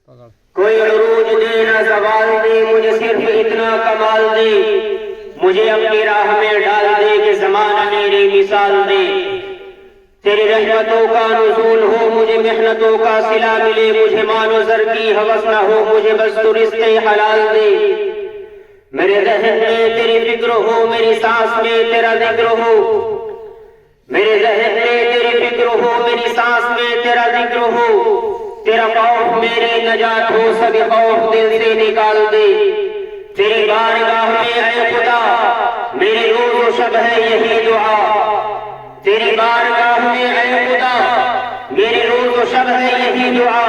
کوئی عروج دے نہ زوال دے، مجھے صرف اتنا کمال دے، مجھے اپنی راہ میں ڈال دے کہ زمانہ میری مثال دے۔ تیری رحمتوں کا نزول ہو، مجھے محنتوں کا صلہ ملے، مجھے مال و زر کی ہوس نہ ہو، مجھے بس تو رزق حلال دے۔ میرے ذہن میں تیری فکر ہو، میری سانس میں تیرا ذکر ہو، میرے ذہن میں تیری فکر ہو، میری سانس میں تیرا ذکر ہو، تیرا خوف میری نجات ہو، سبھی خوف دل سے نکال دے۔ تیری بارگاہ میں اے خدا میری روز و شب ہے یہی دعا، تیری بارگاہ میں اے خدا میری روز و شب ہے یہی دعا،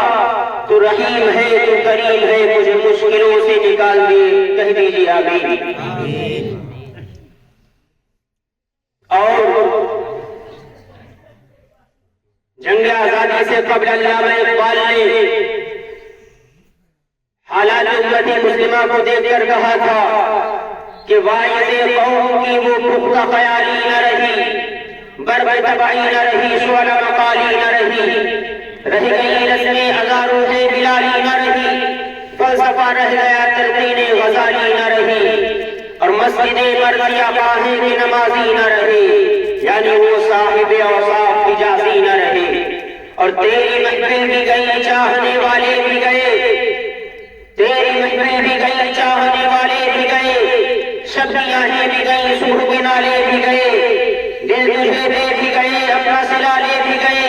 تو رحیم ہے تو کریم ہے، مجھے مشکلوں سے نکال دے۔ کہہ دیجیے آمین۔ اور جنگ آزادی سے قبل علامہ اقبال نے حالات امت مسلمہ کو دیکھ کر کہا تھا کہ واعظ قوم کی وہ پختہ خیالی نہ رہی، بربر تباہی نہ رہی، شعلہ مقالی نہ رہی، رہ گئی رسمیں ہزاروں ہے بلالی نہ رہی، فلسفہ رہ گیا تلقین غزالی نہ رہی، اور مسجد مرضیہ پاہے کی نمازی نہ رہی، یعنی وہ صاحب اوصاف حجازی نہ رہے۔ اور تیری محفل بھی گئی چاہنے والے بھی گئے، تیری محفل بھی گئی چاہنے والے بھی گئے، شبیاہیں بھی گئی، سور کے نالے بھی گئے، دل تجھے دے بھی گئے، اپنا صلہ لے بھی گئے،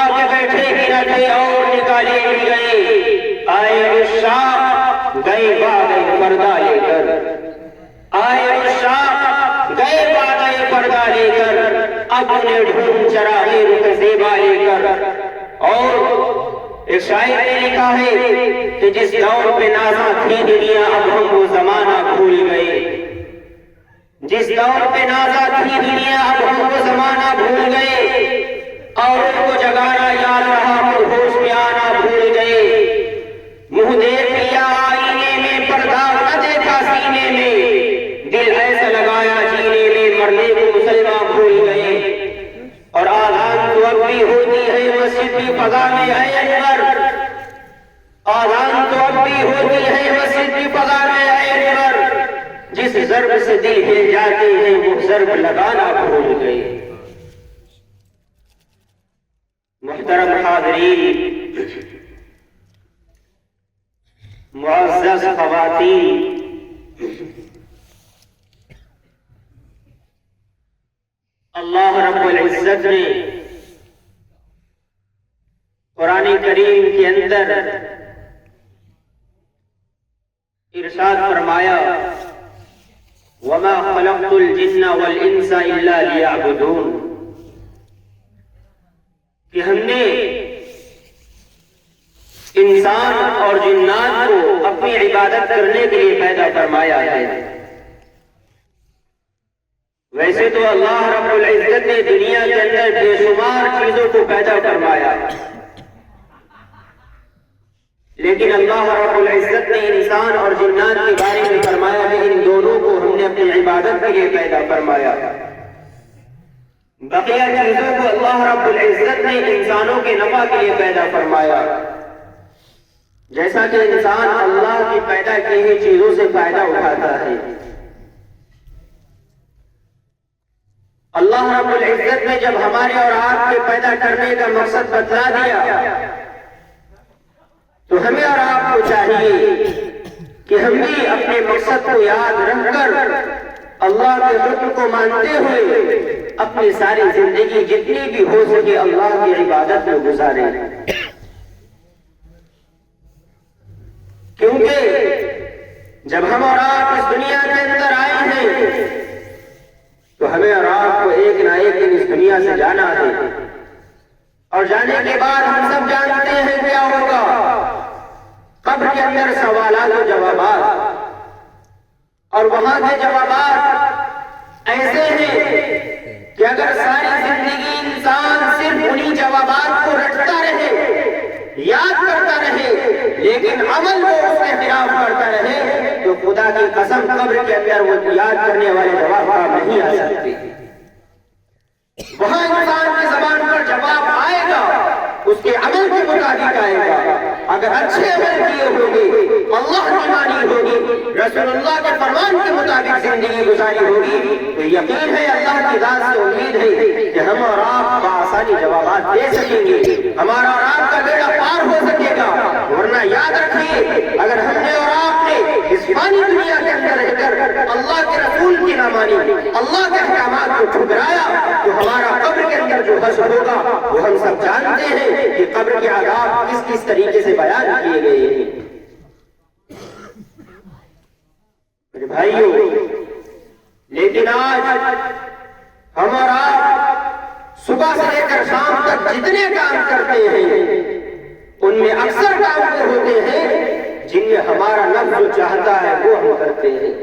آگے بیٹھے بھی نہ تھے اور نکالے بھی گئے۔ آئے عشاق گئے باغ پردہ لے کر، آئے عشاق گئے باغ پردہ لے کر، اب انہیں ڈھونڈ چراغے رخ زیبا لے کر۔ اور ایک شاعر نے لکھا ہے کہ جس دور پہ نازاں تھی دنیا اب ہم وہ زمانہ بھول گئے، جس دور پہ نازاں تھی دنیا اب ہم وہ زمانہ بھول گئے، اور ان کو جگانا یاد رہا اور ہوش میں آنا بھول گئے۔ منہ دیکھ لیا آئینے میں، پردہ نہ دیکھا سینے میں، دل ایسا لگایا جینے میں، مرنے کو مسلمان بھول گئے۔ اور آذان تو اب بھی ہوتی ہے مسجد کی فضا میں اے انور، آذان تو اب بھی ہوتی ہے مسجد کی فضا میں اے انور، جس ضرب سے دل ہل جاتے ہیں وہ ضرب لگانا بھول گئے۔ محترم حاضرین، معزز خواتین، اللہ رب العزت نے قرآن کریم کے اندر ارشاد فرمایا وَمَا خَلَقْتُ الْجِنَّ وَالْإِنسَ إِلَّا لِيَعْبُدُونَ، کہ ہم نے انسان اور جنات کو اپنی عبادت کرنے کے لیے پیدا فرمایا ہے۔ ویسے تو اللہ رب العزت نے دنیا کے اندر بے شمار چیزوں کو پیدا فرمایا، لیکن اللہ رب العزت نے انسان اور جنات کے بارے میں فرمایا کہ ان دونوں کو ہم نے اپنی عبادت کے لیے پیدا فرمایا۔ بقیہ چیزوں کو اللہ رب العزت نے انسانوں کے نفع کے لیے پیدا فرمایا، جیسا کہ انسان اللہ کی پیدا کی ہوئی چیزوں سے فائدہ اٹھاتا ہے۔ اللہ رب العزت نے جب ہمارے اور آپ کے پیدا کرنے کا مقصد بتلا دیا تو ہمیں اور آپ کو چاہیے کہ ہم بھی اپنے مقصد کو یاد رکھ کر اللہ کے حکم کو مانتے ہوئے اپنی ساری زندگی جتنی بھی ہو سکے اللہ کی عبادت میں گزاریں، کیونکہ جب ہم اور آپ اس دنیا کے اندر آئے ہیں تو ہمیں اور آپ کو ایک نہ ایک دن اس دنیا سے جانا ہے، اور جانے کے بعد ہم سب جانتے ہیں کیا ہوگا۔ قبر کے اندر سوالات و جوابات، اور وہاں کے جوابات ایسے ہیں کہ اگر ساری زندگی انسان صرف انہی جوابات کو رٹتا رہے، یاد کرتا رہے، لیکن عمل وہ اس کے خلاف کرتا رہے، تو خدا کی قسم قبر کے اندر وہ یاد کرنے والے جواب نہیں آ سکتے۔ وہاں انسان کی زبان پر جواب آئے گا، اس کے عمل کے مطابق آئے گا۔ اگر اچھے عمل کیے ہوں گے، اللہ کی مانی ہوگی، رسول اللہ کے فرمان کے مطابق زندگی گزاری ہوگی، تو یقین ہے اللہ کی ذات سے امید ہے کہ ہم اور آپ بآسانی جوابات دے سکیں گے، ہمارا اور آپ کا بیڑا پار ہو سکے گا۔ ورنہ یاد رکھیے، اگر ہم نے اور آپ نے اس فانی دنیا کے اندر رہ کر اللہ کے رسول کی نہ مانی، اللہ کے احکامات کو ٹھکرایا، تو ہمارا قبر کے اندر جو حشر ہوگا وہ ہم سب جانتے ہیں کہ قبر کے عذاب کس کس طریقے سے بیان کیے گئے ہیں۔ میرے بھائیوں، لیکن آج ہم اور آپ صبح سے لے کر شام تک جتنے کام کرتے ہیں ان میں اکثر کام وہ ہوتے ہیں جن میں ہمارا نفس جو چاہتا ہے وہ ہم کرتے ہیں،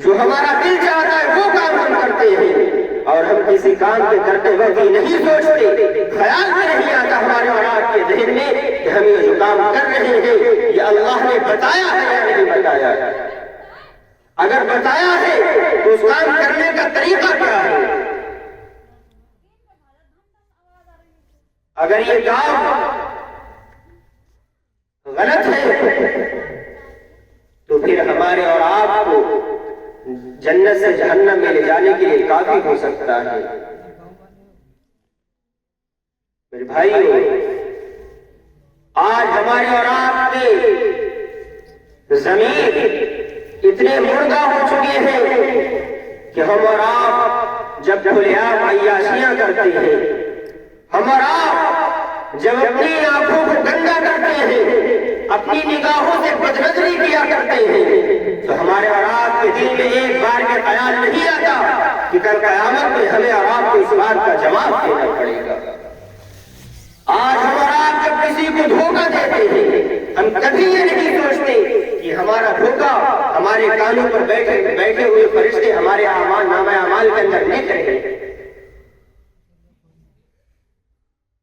جو ہمارا دل چاہتا ہے وہ کام ہم کرتے ہیں، اور ہم کسی کام کے کرتے وقت یہ نہیں سوچتے، خیال میں نہیں آتا ہمارے اور آپ کے ذہن میں کہ ہم یہ جو کام کر رہے ہیں یہ اللہ نے بتایا ہے یا نہیں بتایا ہے۔ اگر بتایا ہے تو اس کام کرنے کا طریقہ کیا ہے؟ اگر یہ کام غلط ہے تو پھر ہمارے اور آپ کو جنت سے جہنم میں لے جانے کے لیے کافی ہو سکتا ہے۔ میرے بھائیو، آج ہمارے اور آپ کے زمین اتنے مردہ ہو چکے ہیں کہ ہم اور آپ جب کھلے عام عیاشیاں کرتے ہیں، ہم اور آپ جب اپنی آنکھوں کو گندا کرتے ہیں، اپنی نگاہوں سے بدنظری کیا کرتے ہیں، تو ہمارے اور آپ کے دل میں ایک بار کے خیال نہیں آتا کہ کل قیامت میں ہمیں اور آپ کو اس بات کا جواب دینا پڑے گا۔ آج ہم اور آپ جب کسی کو دھوکہ دیتے ہیں، ہم کبھی یہ نہیں سوچتے کہ ہمارا دھوکہ ہمارے کانوں پر بیٹھے ہوئے فرشتے ہمارے نامہ اعمال کے اندر لکھ رہے ہیں۔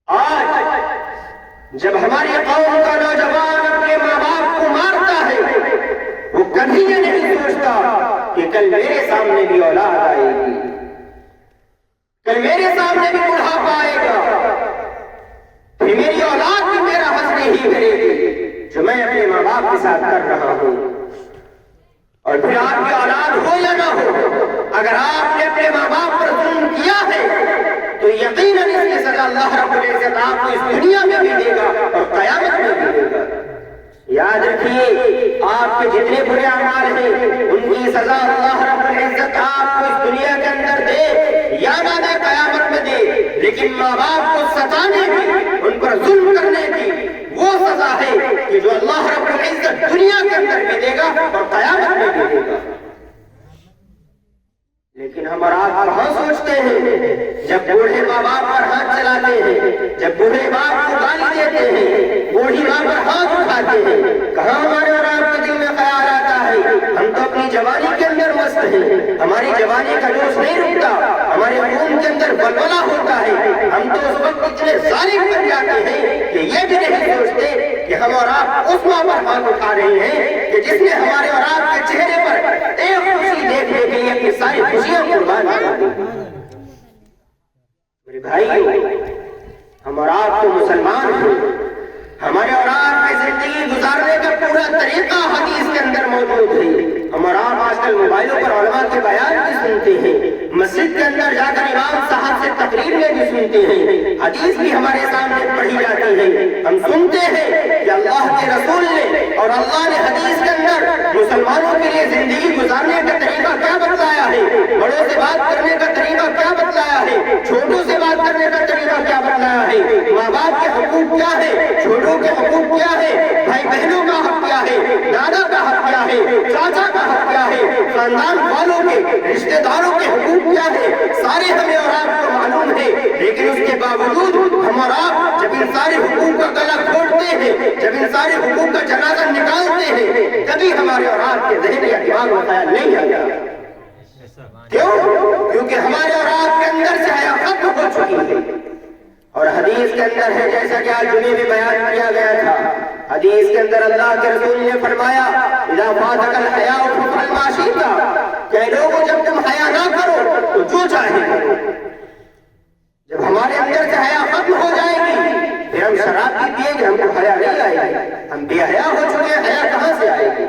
آج جب ہماری قوم کا نوجوان اپنے ماں باپ کو مارتا ہے، وہ کبھی یہ نہیں سوچتا کہ کل میرے سامنے بھی اولاد آئے گی، کل میرے سامنے بھی بڑھاپا آئے گا، پھر میری اولاد بھی میرا حسن ہی کرے گی جو میں اپنے ماں باپ کے ساتھ کر رہا ہوں۔ اور پھر آپ کی اولاد ہو یا نہ ہو، اگر آپ نے اپنے ماں باپ پر ظلم کیا ہے تو یقیناً اس کی سزا اللہ رب العزت آپ کو اس دنیا میں بھی دے گا اور قیامت میں بھی دے گا۔ یاد رکھیے، آپ کے جتنے برے اعمال ہیں ان کی سزا اللہ رب العزت آپ کو اس دنیا کے اندر دے یا نہ دے، قیامت میں دے، لیکن ماں باپ کو ستانے کی، ان پر ظلم کرنے کی وہ سزا ہے کہ جو اللہ رب العزت دنیا کے اندر بھی دے گا اور قیامت میں بھی دے گا۔ لیکن ہم اور آپ کہاں سوچتے ہیں؟ جب بوڑھے ماں باپ پر ہاتھ چلاتے ہیں، جب بوڑھے باپ کو گالی دیتے ہیں، بوڑھی ماں پر ہاتھ اٹھاتے ہیں، کہاں ہمارے اور آپ کے دل میں خیال آتا ہے ہم تو اپنی جوانی کے اندر مست ہیں، ہماری جوانی کا جوش نہیں رکتا، ہمارے خون کے اندر بلبلہ ہوتا ہے، ہم تو اس وقت اتنے ظالم بن جاتے ہیں کہ یہ بھی نہیں سوچتے کہ ہم اور آپ اس ماں پر ہاتھ اٹھا رہے ہیں کہ جس نے ہمارے اور آپ کے چہرے پر ایک خوشی دیکھنے کے لیے اپنی ساری خوشیاں قربان کر دی۔ میرے بھائیو، ہم اور آپ تو مسلمان ہیں، ہمارے اور آپ کی زندگی گزارنے کا پورا طریقہ حدیث کے اندر موجود ہے۔ ہم اور آپ آج کل موبائلوں پر علماء کے بیان بھی سنتے ہیں، مسجد کے اندر جا کر امام صاحب سے تقریر میں بھی سنتے ہیں، حدیث بھی ہمارے سامنے پڑھی جاتی ہے، ہم سنتے ہیں کہ اللہ کے رسول نے اور اللہ نے حدیث کے اندر مسلمانوں کے لیے زندگی گزارنے کا طریقہ کیا بتلایا ہے، بڑوں سے بات کرنے کا طریقہ کیا بتلایا ہے، چھوٹوں سے بات کرنے کا طریقہ کیا بتلایا ہے، ماں باپ کے حقوق کیا ہے، چھوٹوں کے حقوق کیا ہے، بھائی بہنوں کا حق کیا ہے، دادا کا حق کیا ہے، چاچا کا حق کیا ہے، خاندان والوں کے رشتہ داروں کے حقوق کیا ہے، سارے ہمیں اور آپ کو معلوم ہے۔ لیکن اس کے باوجود ہم اور آپ جب ان سارے حقوق کا گلا کھولتے ہیں، جب ان سارے حقوق کا جنازہ نکالتے ہیں، کبھی ہمارے اور آپ کے ذہن یا دماغ میں خیال نہیں آتا۔ کیوں؟ کیونکہ ہمارے اور آپ کے اندر سے حیا ختم ہو چکی ہے۔ اور حدیث کے اندر ہے، جیسا کہ آج جمعے میں بیان کیا گیا تھا، حدیث کے اندر اللہ کے رسول نے فرمایا اذا فاتك الحیاء فافعل ما شئت، کہ لوگوں جب تم حیا نہ کرو تو جو چاہے کرو۔ جب ہمارے اندر سے حیا ختم ہو جائے گی پھر پھر ہم شراب بھی پیئیں گے، ہم کو حیا نہیں آئے گی، ہم بے حیا ہو چکے ہیں، حیا کہاں سے آئے گی؟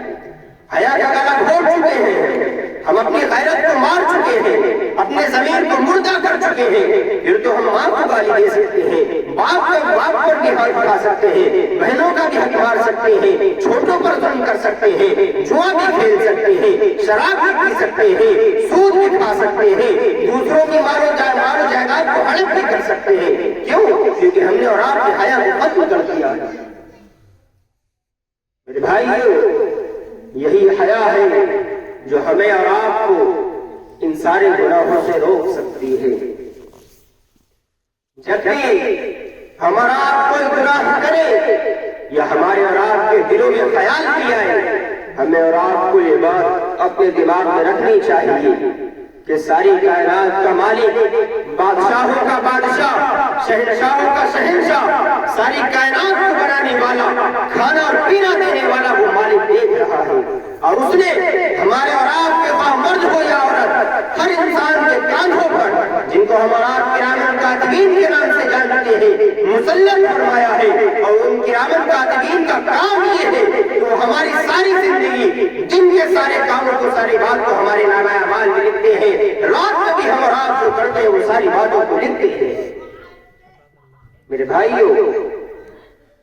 حیا کا گلا گھونٹ چکے ہیں، ہم اپنی غیرت کو مار چکے ہیں، اپنے ضمیر کو مردہ کر چکے ہیں، پھر تو ہم ماں کو گالی دے سکتے ہیں، باپ پر بھی ہاتھ اٹھا سکتے ہیں، بہنوں کا بھی حق مار سکتے ہیں، چھوٹوں پر ظلم کر سکتے ہیں، جوا بھی کھیل سکتے ہیں، شراب بھی پی سکتے ہیں، سود بھی کھا سکتے ہیں، دوسروں کی مال و جائیداد کو ہڑپ بھی کر سکتے ہیں۔ کیوں؟ کیونکہ ہم نے اور آپ کی حیا کو ختم کر دیا۔ میرے بھائیو، یہی حیا ہے جو ہمیں اور آپ کو ان سارے گناہوں سے روک سکتی ہے۔ جب بھی ہم اور آپ کوئی گناہ کرے یا ہمارے اور آپ کے دلوں میں خیال بھی آئے، ہمیں اور آپ کو یہ بات اپنے دماغ میں رکھنی چاہیے کہ ساری کائنات کا مالک، بادشاہوں کا بادشاہ، شہنشاہوں کا شہنشاہ، ساری کائنات کو بنانے والا، کھانا اور پینا دینے والا وہ مالک دیکھ رہا ہے، اور اس نے ہمارے اور آپ کے خواہ مرد ہو یا عورت، ہر انسان کے کاندھوں پر، جن کو ہم اور آپ کرام کاتبین کے نام سے جانتے ہیں، مسلط فرمایا ہے، اور ان کرام کاتبین کا کام یہ ہے کہ وہ ہماری ساری زندگی، دن کے سارے کاموں کو، ساری بات کو ہمارے نامہ اعمال میں لکھتے ہیں، رات میں بھی ہم اور آپ جو کرتے ہیں وہ ساری باتوں کو لکھتے ہیں۔ میرے بھائیو،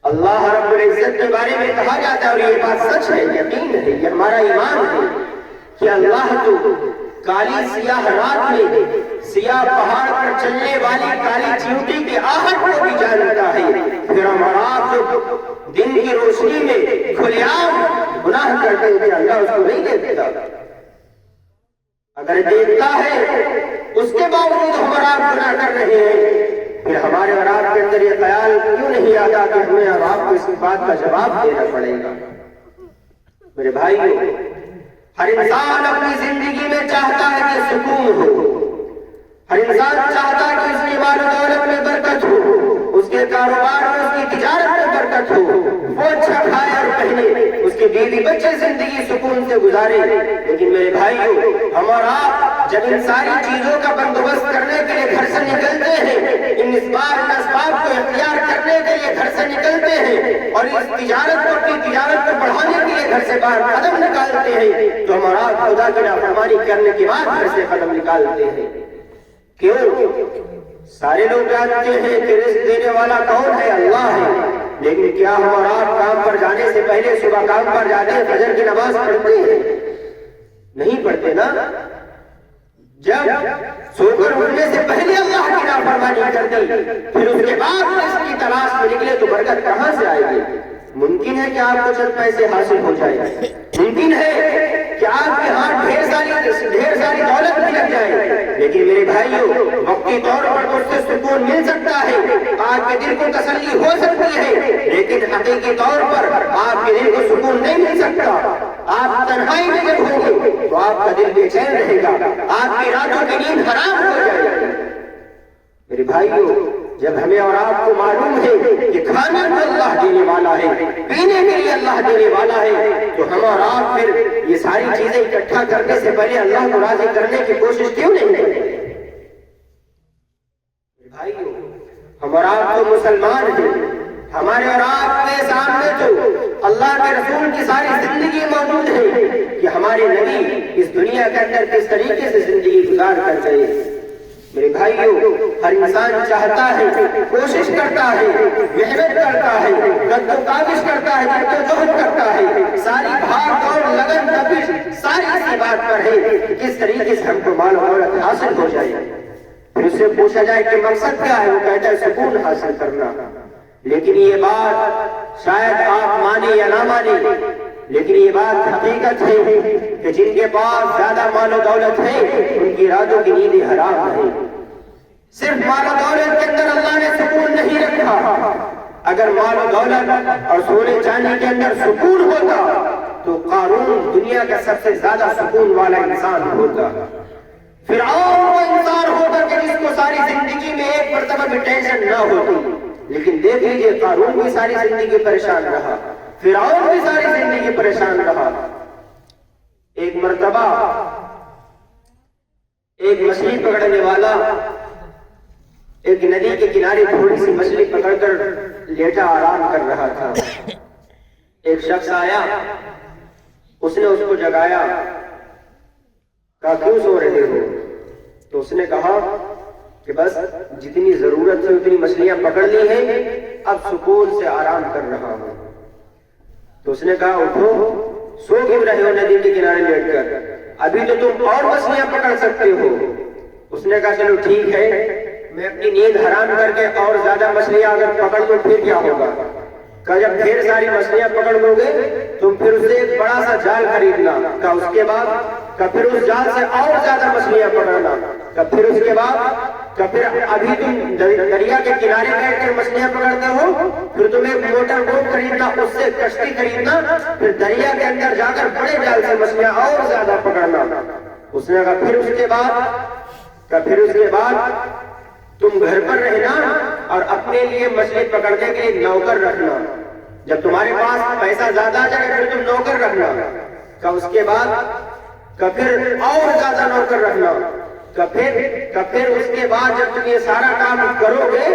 اللہ رب العزت کے بارے میں کہا جاتا ہے، اور یہ بات سچ ہے، یقین ہے، یہ ہمارا ایمان ہے کہ اللہ تو کالی سیاہ رات میں سیاہ پہاڑ پر چلنے والی کالی چیونٹی کی آہٹ کو بھی جانتا ہے، پھر ہم اور آپ جو دن کی روشنی میں کھلے عام گناہ کرتے ہیں کہ اللہ اس کو نہیں دیکھتا؟ اگر دیکھتا ہے اس کے باوجود ہم اور آپ گناہ کر رہے ہیں، پھر ہمارے اور آپ کے اندر یہ خیال کیوں نہیں آتا کہ ہمیں اور آپ کو اس بات کا جواب دینا پڑے گا؟ میرے بھائیو، ہر انسان اپنی زندگی میں چاہتا ہے کہ سکون ہو، ہر انسان چاہتا ہے کہ اس کی مال و دولت میں برکت ہو، اس کے کاروبار میں، اس کی تجارت میں برکت ہو، وہ اچھا کھائے اور پہنے، اس کی بیوی بچے زندگی سکون سے گزارے۔ لیکن میرے بھائیو، ہم اور آپ جب ان ساری چیزوں کا بندوبست کرنے کے لیے گھر سے نکلتے ہیں، ان اسباب کو اختیار کرنے کے لیے گھر سے نکلتے ہیں، اور اس تجارت کو، اپنی تجارت کو بڑھانے کے لیے گھر سے باہر قدم نکالتے ہیں، تو ہم اور آپ خدا کی نافرمانی کرنے کے بعد گھر سے قدم نکالتے ہیں۔ کیوں؟ سارے لوگ جانتے ہیں کہ رزق دینے والا کون ہے؟ اللہ ہے، لیکن کیا ہم اور آپ کام پر جانے سے پہلے، صبح کام پر جاتے ہیں، فجر کی نماز پڑھتے ہیں؟ نہیں پڑھتے نا؟ جب سو کر اٹھنے سے پہلے اللہ کی نافرمانی کر دی، پھر اس کے بعد رزق کی تلاش میں نکلے تو برکت کہاں سے آئے گی؟ ممکن ہے کہ آپ کو چند پیسے حاصل ہو جائے، ممکن ہے کہ آپ کے ہاتھ ڈھیر ساری دولت بھی لگ جائے، لیکن میرے بھائیو، وقتی طور پر تو اس سے سکون مل سکتا ہے، آپ کے دل کو تسلی ہو سکتی ہے، لیکن حقیقی طور پر آپ کے دل کو سکون نہیں مل سکتا۔ آپ تنہائی میں جب ہوں گے تو آپ کا دل بے چین رہے گا، آپ کی راتوں کی نیند حرام ہو جائے گی۔ میرے بھائیو، جب ہمیں اور آپ کو معلوم ہے کہ کھانے کو اللہ دینے والا ہے، پینے کے لیے اللہ دینے والا ہے، تو ہم اور آپ پھر یہ ساری چیزیں اکٹھا کرنے سے پہلے اللہ کو راضی کرنے کی کوشش کیوں نہیں کرتے؟ بھائیو، ہم اور آپ تو مسلمان ہیں، ہمارے اور آپ کے سامنے تو اللہ کے رسول کی ساری زندگی موجود ہے کہ ہمارے نبی اس دنیا کے اندر کس طریقے سے زندگی گزار کر گئے۔ میرے بھائیو، ہر انسان چاہتا ہے، کوشش کرتا ہے، محنت کرتا ہے، قد و کاوش کرتا ہے، جدوجہد کرتا ہے، ساری بھاگ دوڑ، لگن تپش ساری اسی بات پر ہے کہ کس طریقے سے ہم کو مال و دولت حاصل ہو جائے۔ پھر اس سے پوچھا جائے کہ مقصد کیا ہے، وہ کہتا ہے سکون حاصل کرنا۔ لیکن یہ بات شاید آپ مانے یا نہ مانے، لیکن یہ بات حقیقت ہے کہ جن کے پاس زیادہ مال و دولت ہے ان کی راتوں کی نیندیں حرام ہے۔ صرف مال و دولت کے اندر اللہ نے سکون نہیں رکھا۔ اگر مال و دولت اور سونے چاندی کے اندر سکون ہوتا تو قارون دنیا کا سب سے زیادہ سکون والا انسان ہوتا، فرعون وہ انسان ہوتا کہ جس کو ساری زندگی میں ایک مرتبہ بھی ٹینشن نہ ہوتی۔ لیکن دیکھ لیجیے، قارون بھی ساری زندگی پریشان رہا، فرعون بھی ساری زندگی پریشان رہا۔ ایک مرتبہ ایک مچھلی پکڑنے والا ایک ندی کے کنارے تھوڑی سی مچھلی پکڑ کر لیٹا آرام کر رہا تھا. ایک شخص آیا, اس نے اس کو جگایا, کہا کیوں سو رہے ہو؟ تو اس نے کہا کہ بس جتنی ضرورت ہے اتنی مچھلیاں پکڑ لی ہیں, اب سکون سے آرام کر رہا ہوں. تو اس نے کہا اٹھو, سو کیوں رہے ہو ندی کے کنارے لیٹ کر؟ ابھی تو تم اور مچھلیاں پکڑ سکتے ہو. اس نے کہا چلو ٹھیک ہے, میں اپنی نیند حرام کر کے اور زیادہ مچھلیاں اگر پکڑ لوں پھر کیا ہوگا؟ کہا جب ڈھیر ساری مچھلیاں پکڑ لو گے تو پھر اسے ایک بڑا سا جال خریدنا. کہا اس کے بعد؟ کہا پھر اس جال سے اور زیادہ مچھلیاں پکڑنا. کہا پھر اس کے بعد؟ کہا پھر ابھی تم دریا کے کنارے بیٹھ کر مچھلیاں پکڑتے ہو, پھر تمہیں موٹر بوٹ خریدنا, اس سے کشتی خریدنا, پھر دریا کے اندر جا کر بڑے جال سے مچھلیاں اور زیادہ پکڑنا. اس نے کہا پھر اس کے بعد؟ کہا پھر اس کے بعد تم گھر پر رہنا اور اپنے لیے مچھلی پکڑنے کے لیے نوکر رکھنا. جب تمہارے پاس پیسہ زیادہ آ جائے پھر تم نوکر رکھنا. کہا اس کے بعد؟ کہا پھر اور زیادہ نوکر رکھنا. کہا پھر اس کے بعد جب تم یہ سارا کام کرو گے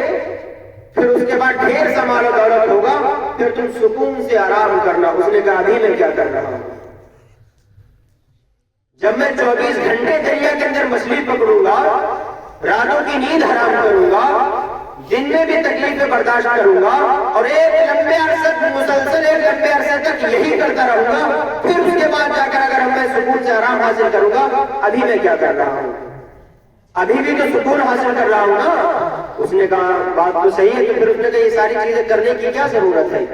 پھر اس کے بعد ڈھیر سا مال و دولت ہوگا, پھر تم سکون سے آرام کرنا. اس نے کہا ابھی میں کیا کر رہا ہوں؟ جب میں 24 گھنٹے دریا کے اندر مچھلی پکڑوں گا, راتوں کی نیند حرام کروں گا, دن میں بھی تکلیفیں برداشت کروں گا, اور ایک لمبے عرصے مسلسل ایک لمبے عرصے تک یہی کرتا رہوں گا, پھر اس کے بعد جا کر اگر میں سکون سے آرام حاصل کروں گا, ابھی میں کیا کر رہا ہوں؟ ابھی بھی تو سکون حاصل کر رہا ہوں نا. اس نے کہا بات تو صحیح ہے. تو پھر اس نے کہا یہ ساری چیزیں کرنے کی کیا ضرورت ہے؟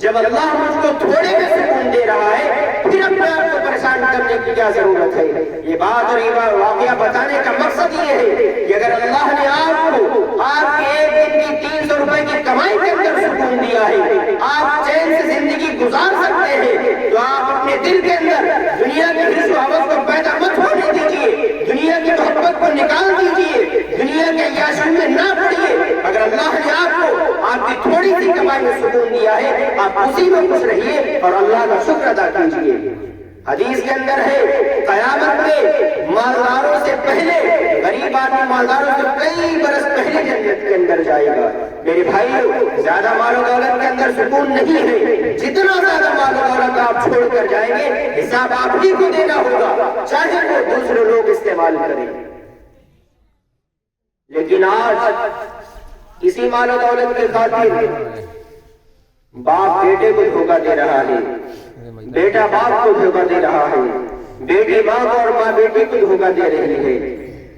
جب اللہ مجھ کو تھوڑے میں سکون دے رہا ہے پھر اپنے آپ کو پریشان کرنے کی کیا ضرورت ہے؟ یہ بات اور یہ واقعہ بتانے کا مقصد یہ ہے کہ اگر اللہ نے آپ کو آپ کے ایک دن کی 300 روپے کی کمائی کے اندر سکون دیا ہے, آپ چین سے زندگی گزار سکتے ہیں, تو آپ اپنے دل کے اندر دنیا کی حرص و حوث کو پیدا مت ہونے دیجیے, دنیا کی محبت کو نکال دیجیے, دنیا کے عیاشیوں میں نہ پڑیے. اگر اللہ نے آپ کو آپ کی تھوڑی سی کمائی میں سکون دیا ہے, آپ اسی میں خوش رہیے اور اللہ کا شکر ادا کیجیے. حدیث کے اندر ہے قیامت میں مالداروں سے پہلے غریب آدمی مالداروں سے کئی برس پہلے جنت کے اندر جائے گا. میرے بھائیو, زیادہ مال و دولت کے اندر سکون نہیں ہے. جتنا زیادہ مال و دولت آپ چھوڑ کر جائیں گے حساب آپ ہی کو دینا ہوگا, چاہے وہ دوسرے لوگ استعمال کریں. لیکن آج اسی مال و دولت کی خاطر باپ بیٹے کو دھوکہ دے رہا ہے, بیٹا باپ کو دھوکہ دے رہا ہے, بیٹی ماں کو اور ماں بیٹی کو دھوکہ دے رہی ہے,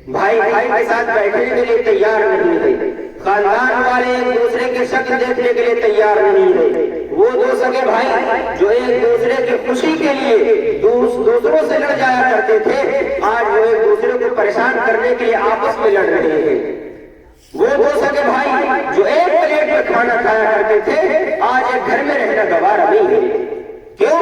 بھائی بھائی کے ساتھ بیٹھنے کے لیے تیار نہیں ہے, خاندان والے ایک دوسرے کی شکل دیکھنے کے لیے تیار نہیں ہے. وہ دو سگے بھائی جو ایک دوسرے کی خوشی کے لیے دوسروں سے لڑ جایا کرتے تھے, آج وہ ایک دوسرے کو پریشان کرنے کے لیے آپس میں لڑ رہے ہیں. وہ دو سگے بھائی جو ایک پلیٹ میں کھانا کھایا کرتے تھے, آج ایک گھر میں رہنا گوارا نہیں ہے. کیوں؟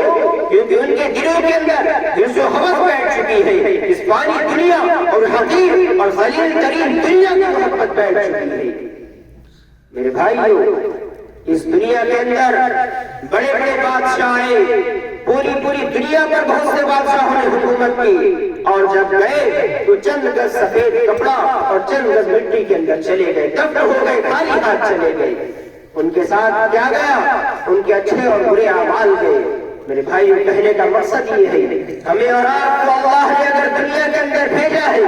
کیونکہ ان کے دلوں کے اندر حرص و حوث بیٹھ چکی ہے, اس فانی دنیا اور حقیر اور ذلیل ترین دنیا کی محبت بیٹھ چکی ہے. میرے بھائیو, اس دنیا کے اندر بڑے بڑے بادشاہ آئے, پوری دنیا پر بہت سے بادشاہوں نے حکومت کی, اور جب گئے تو چند گز سفید کپڑا اور چند گز مٹی کے اندر چلے گئے, دفن ہو گئے, خالی ہاتھ چلے گئے. ان کے ساتھ کیا گیا؟ ان کے اچھے اور برے اعمال گئے. میرے بھائی, کہنے کا مقصد یہ ہے ہمیں اور آپ کو اللہ نے اگر دنیا کے اندر بھیجا ہے,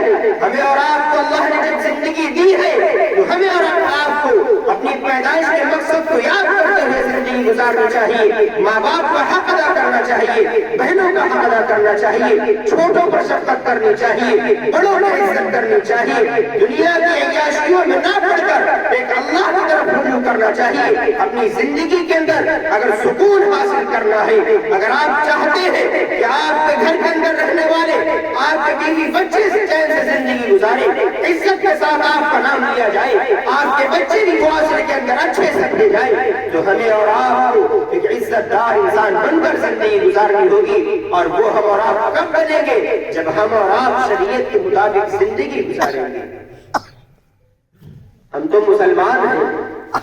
ہمیں اور آپ کو اللہ نے جب زندگی دی ہے, تو ہمیں اور آپ کو اپنی پیدائش کے مقصد کو یاد کرتے ہوئے زندگی گزارنی چاہیے. ماں باپ کا حق ادا کرنا چاہیے, بہنوں کا حق ادا کرنا چاہیے, چھوٹوں پر شفقت کرنی چاہیے, بڑوں کی عزت کرنی چاہیے, دنیا کی عیاشیوں میں نہ پڑ کر ایک اللہ کی طرف رجوع کرنا چاہیے. اپنی زندگی کے اندر اگر سکون حاصل کرنا ہے, اگر آپ چاہتے ہیں کہ آپ کے گھر کے اندر رہنے والے آپ کے بیوی بچے سے چین سے زندگی گزارے, عزت کے ساتھ آپ کا نام لیا جائے, آپ کے بچے بھی معاشرے کے اندر اچھے سے رکھے جائے, تو ہمیں اور آپ کو ایک عزت دار انسان بن کر زندگی گزارنی ہوگی. اور وہ ہم اور آپ کب بنیں گے؟ جب ہم اور آپ شریعت کے مطابق زندگی گزاریں گے. ہم تو مسلمان ہیں,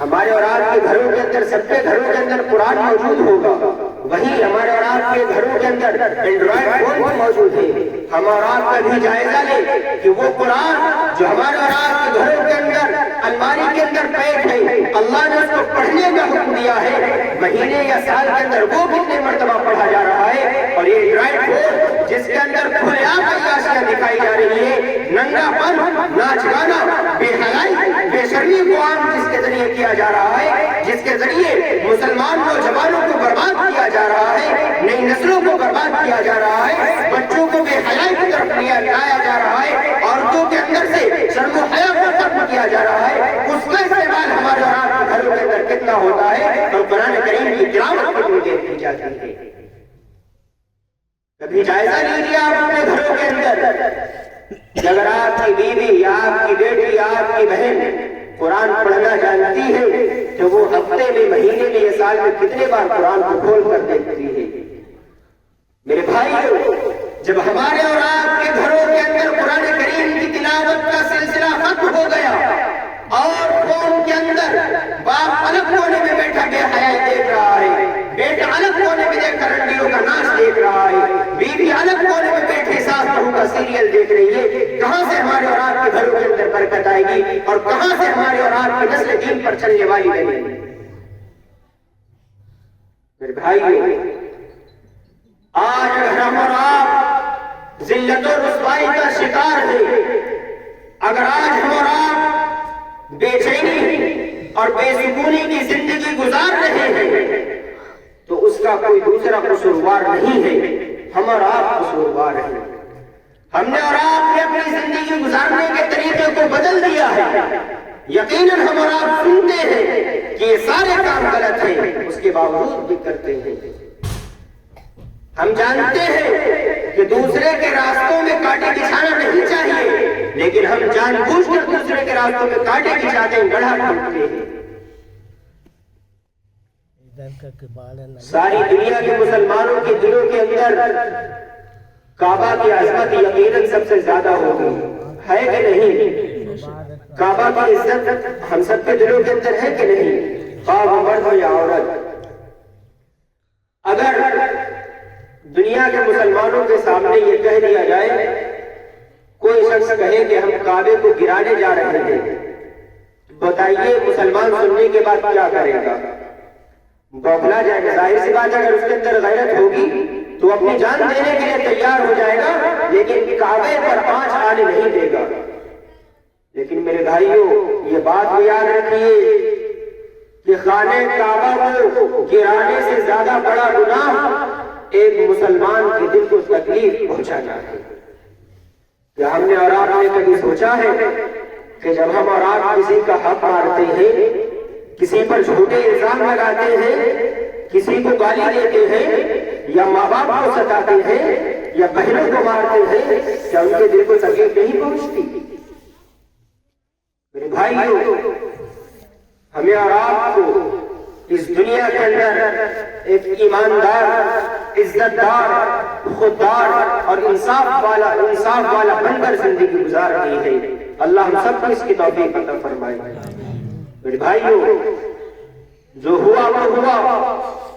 ہمارے اور آپ کے گھروں کے اندر, سب کے گھروں کے اندر قرآن موجود ہوگا, وہی ہمارے اور آپ کے گھروں کے اندر اینڈرائڈ فون بھی موجود ہے. ہم اور آپ کا بھی جائزہ لیں کہ وہ قرآن جو ہمارے اور آپ کے گھروں کے اندر الماری کے اندر پیک ہے، اللہ نے اس کو پڑھنے کا حکم دیا ہے، مہینے یا سال کے اندر وہ کتنے مرتبہ پڑھا جا رہا ہے. اور یہ اینڈرائڈ فون جس کے اندر کھلے عام عیاشیاں دکھائی جا رہی ہے، ننگا پن، ناچ گانا، بے حیائی، بے شرمی کو عام جس کے ذریعے کیا جا رہا ہے، جس کے ذریعے مسلمان نوجوانوں کو برباد کیا جا رہا ہے، نئی نسلوں کو برباد کیا جا رہا ہے، بچوں کو بے حیائی کی طرف لایا جا رہا ہے، عورتوں کے اندر سے شرم و حیا کو ختم کیا جا رہا ہے، اس کا استعمال ہمارے اور آپ کے گھروں کے اندر کتنا ہوتا ہے اور قرآن کریم کی تلاوت کتنی دیر کی جاتی ہے. کبھی جائزہ لیجیے آپ اپنے گھروں کے اندر، اگر آپ کی بیوی یا آپ کی بیٹی یا آپ کی بہن قرآن پڑھنا جانتی ہے تو وہ ہفتے میں، مہینے میں یا سال میں کتنے بار قرآن کو کھول کر دیکھتی ہے. میرے بھائیو، جب ہمارے اور آپ کے گھروں کے اندر قرآن کریم کی تلاوت کا سلسلہ ختم ہو گیا اور فون کے اندر باپ الگ کونے میں بیٹھا بے حیائی دیکھ رہا ہے، بیٹا الگ کونے میں دیکھ کر رنڈیوں کا ناچ دیکھ رہا ہے، بیوی الگ کونے میں بیٹھے ساس بہو کا سیریل دیکھ رہی ہے، کہاں سے ہمارے اور آپ کے گھروں کے اندر برکت آئے گی اور کہاں سے ہمارے اور آپ کی نسل دین پر چلنے والی بنے گی؟ میرے بھائیو، آج اگر ہم اور آپ ذلت و رسوائی کا شکار ہیں، اگر آج ہم اور آپ بے چینی اور بے سکونی کی زندگی گزار رہے ہیں تو اس کا کوئی دوسرا قصوروار نہیں ہے، ہم اور آپ قصوروار ہیں. ہم نے اور آپ نے اپنی زندگی گزارنے کے طریقے کو بدل دیا ہے. یقیناً ہم اور آپ سنتے ہیں کہ یہ سارے کام غلط ہیں، اس کے باوجود بھی کرتے ہیں. ہم جانتے ہیں کہ دوسرے کے راستوں میں کانٹے بچھانا نہیں چاہیے، لیکن ہم جان بوجھ کر دوسرے کے راستوں میں کانٹے بچھاتے ہیں، گڑھا ڈھونڈتے ہیں. ساری دنیا کے مسلمانوں کے دلوں کے اندر کعبہ کی عظمت یقیناً سب سے زیادہ ہوگی، ہے کہ نہیں؟ کعبہ کی عزت ہم سب کے دلوں کے اندر ہے کہ نہیں، خواہ وہ مرد ہو یا عورت. اگر دنیا کے مسلمانوں کے سامنے یہ کہہ دیا جائے، کوئی شخص کہے کہ ہم کعبے کو گرانے جا رہے ہیں، بتائیے مسلمان سننے کے بعد کیا کرے گا؟ بوکھلا جائے گا. ظاہر سی بات ہے اگر اس کے اندر غیرت ہوگی تو اپنی جان دینے کے لیے تیار ہو جائے گا، لیکن کعبے پر آنچ آنے نہیں دے گا. لیکن میرے بھائیو، یہ بات بھی یاد رکھیے کہ خانہ کعبہ کو گرانے سے زیادہ بڑا گناہ ایک مسلمان کے دل کو تکلیف پہنچانا ہے. کیا ہم نے اور آپ نے کبھی سوچا ہے کہ جب ہم اور آپ کسی کا حق مارتے ہیں، کسی پر جھوٹے الزام لگاتے ہیں، کسی کو گالی دیتے ہیں یا ماں باپ کو ستاتے ہیں یا بہنوں کو مارتے ہیں، کیا ان کے دل کو تکلیف نہیں پہنچتی؟ میرے بھائیو، ہمیں اور آپ کو اس دنیا کے اندر ایک ایماندار، عزت دار، خوددار اور انصاف والا بن کر زندگی گزارنی ہے. اللہ ہم سب کو اس کی توفیق عطا فرمائے. میرے بھائیو، جو ہوا وہ ہوا،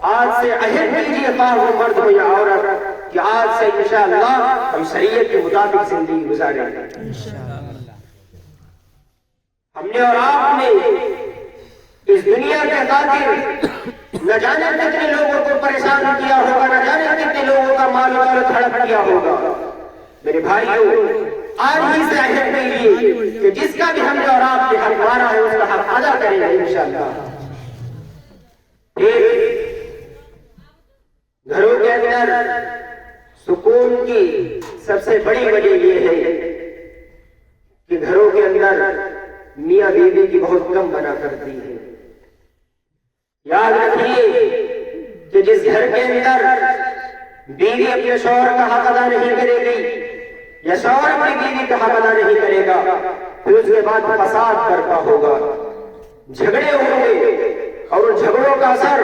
آج سے عہد کیجیے، خواہ وہ مرد ہو یا عورت، کہ آج سے انشاءاللہ ہم شریعت کے مطابق زندگی گزاریں گے. ہم نے اور آپ نے اس دنیا کے خاطر نہ جانے کتنے لوگوں کو پریشان کیا ہوگا، نہ جانے کتنے لوگوں کا مال و دولت ہڑپ کیا ہوگا. میرے بھائیو، آج ہی سے عہد کیجیے کہ جس کا بھی ہم نے اور آپ نے حق مارا ہے اس کا حق ادا کریں گے انشاءاللہ. گھروں کے اندر سکون کی سب سے بڑی وجہ یہ ہے کہ گھروں کے اندر میاں بیوی کی بہت کم بنا کرتی ہے. یاد رکھیے کہ جس گھر کے اندر بیوی اپنے شوہر کا حق ادا نہیں کرے گی یا شوہر اپنی بیوی کا حق ادا نہیں کرے گا، پھر اس کے بعد فساد برپا ہوگا، جھگڑے ہوں گے اور ان جھگڑوں کا اثر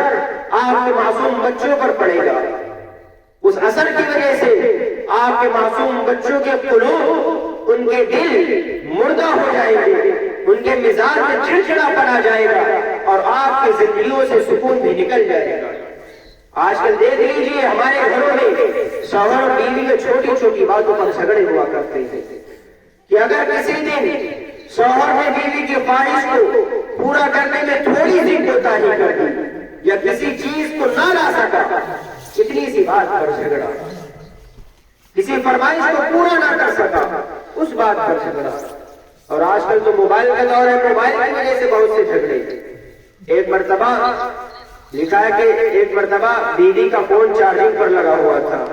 آپ کے معصوم بچوں پر پڑے گا. اس اثر کی وجہ سے آپ کے معصوم بچوں کے قلوب، ان کے دل مردہ ہو جائیں گے، ان کے مزاج میں چڑچڑا پن آ جائے گا اور آپ کی زندگیوں سے سکون بھی نکل جائے گا. آج کل دیکھ لیجیے ہمارے گھروں میں شوہر اور بیوی کے چھوٹی چھوٹی باتوں پر جھگڑے ہوا کرتے ہیں کہ اگر کسی دن شوہر نے بیوی کی خواہش کو پورا کرنے میں تھوڑی سی کوتاہی کر دی یا کسی چیز کو نہ لا سکا، اتنی سی بات پر جھگڑا، کسی فرمائش کو پورا نہ کر سکا اس بات پر جھگڑا۔ اور آج کل تو موبائل کا دور ہے، موبائل کی وجہ سے بہت سے جھگڑے۔ ایک مرتبہ لکھا ہے کہ ایک مرتبہ بیوی کا فون چارجنگ پر لگا ہوا تھا،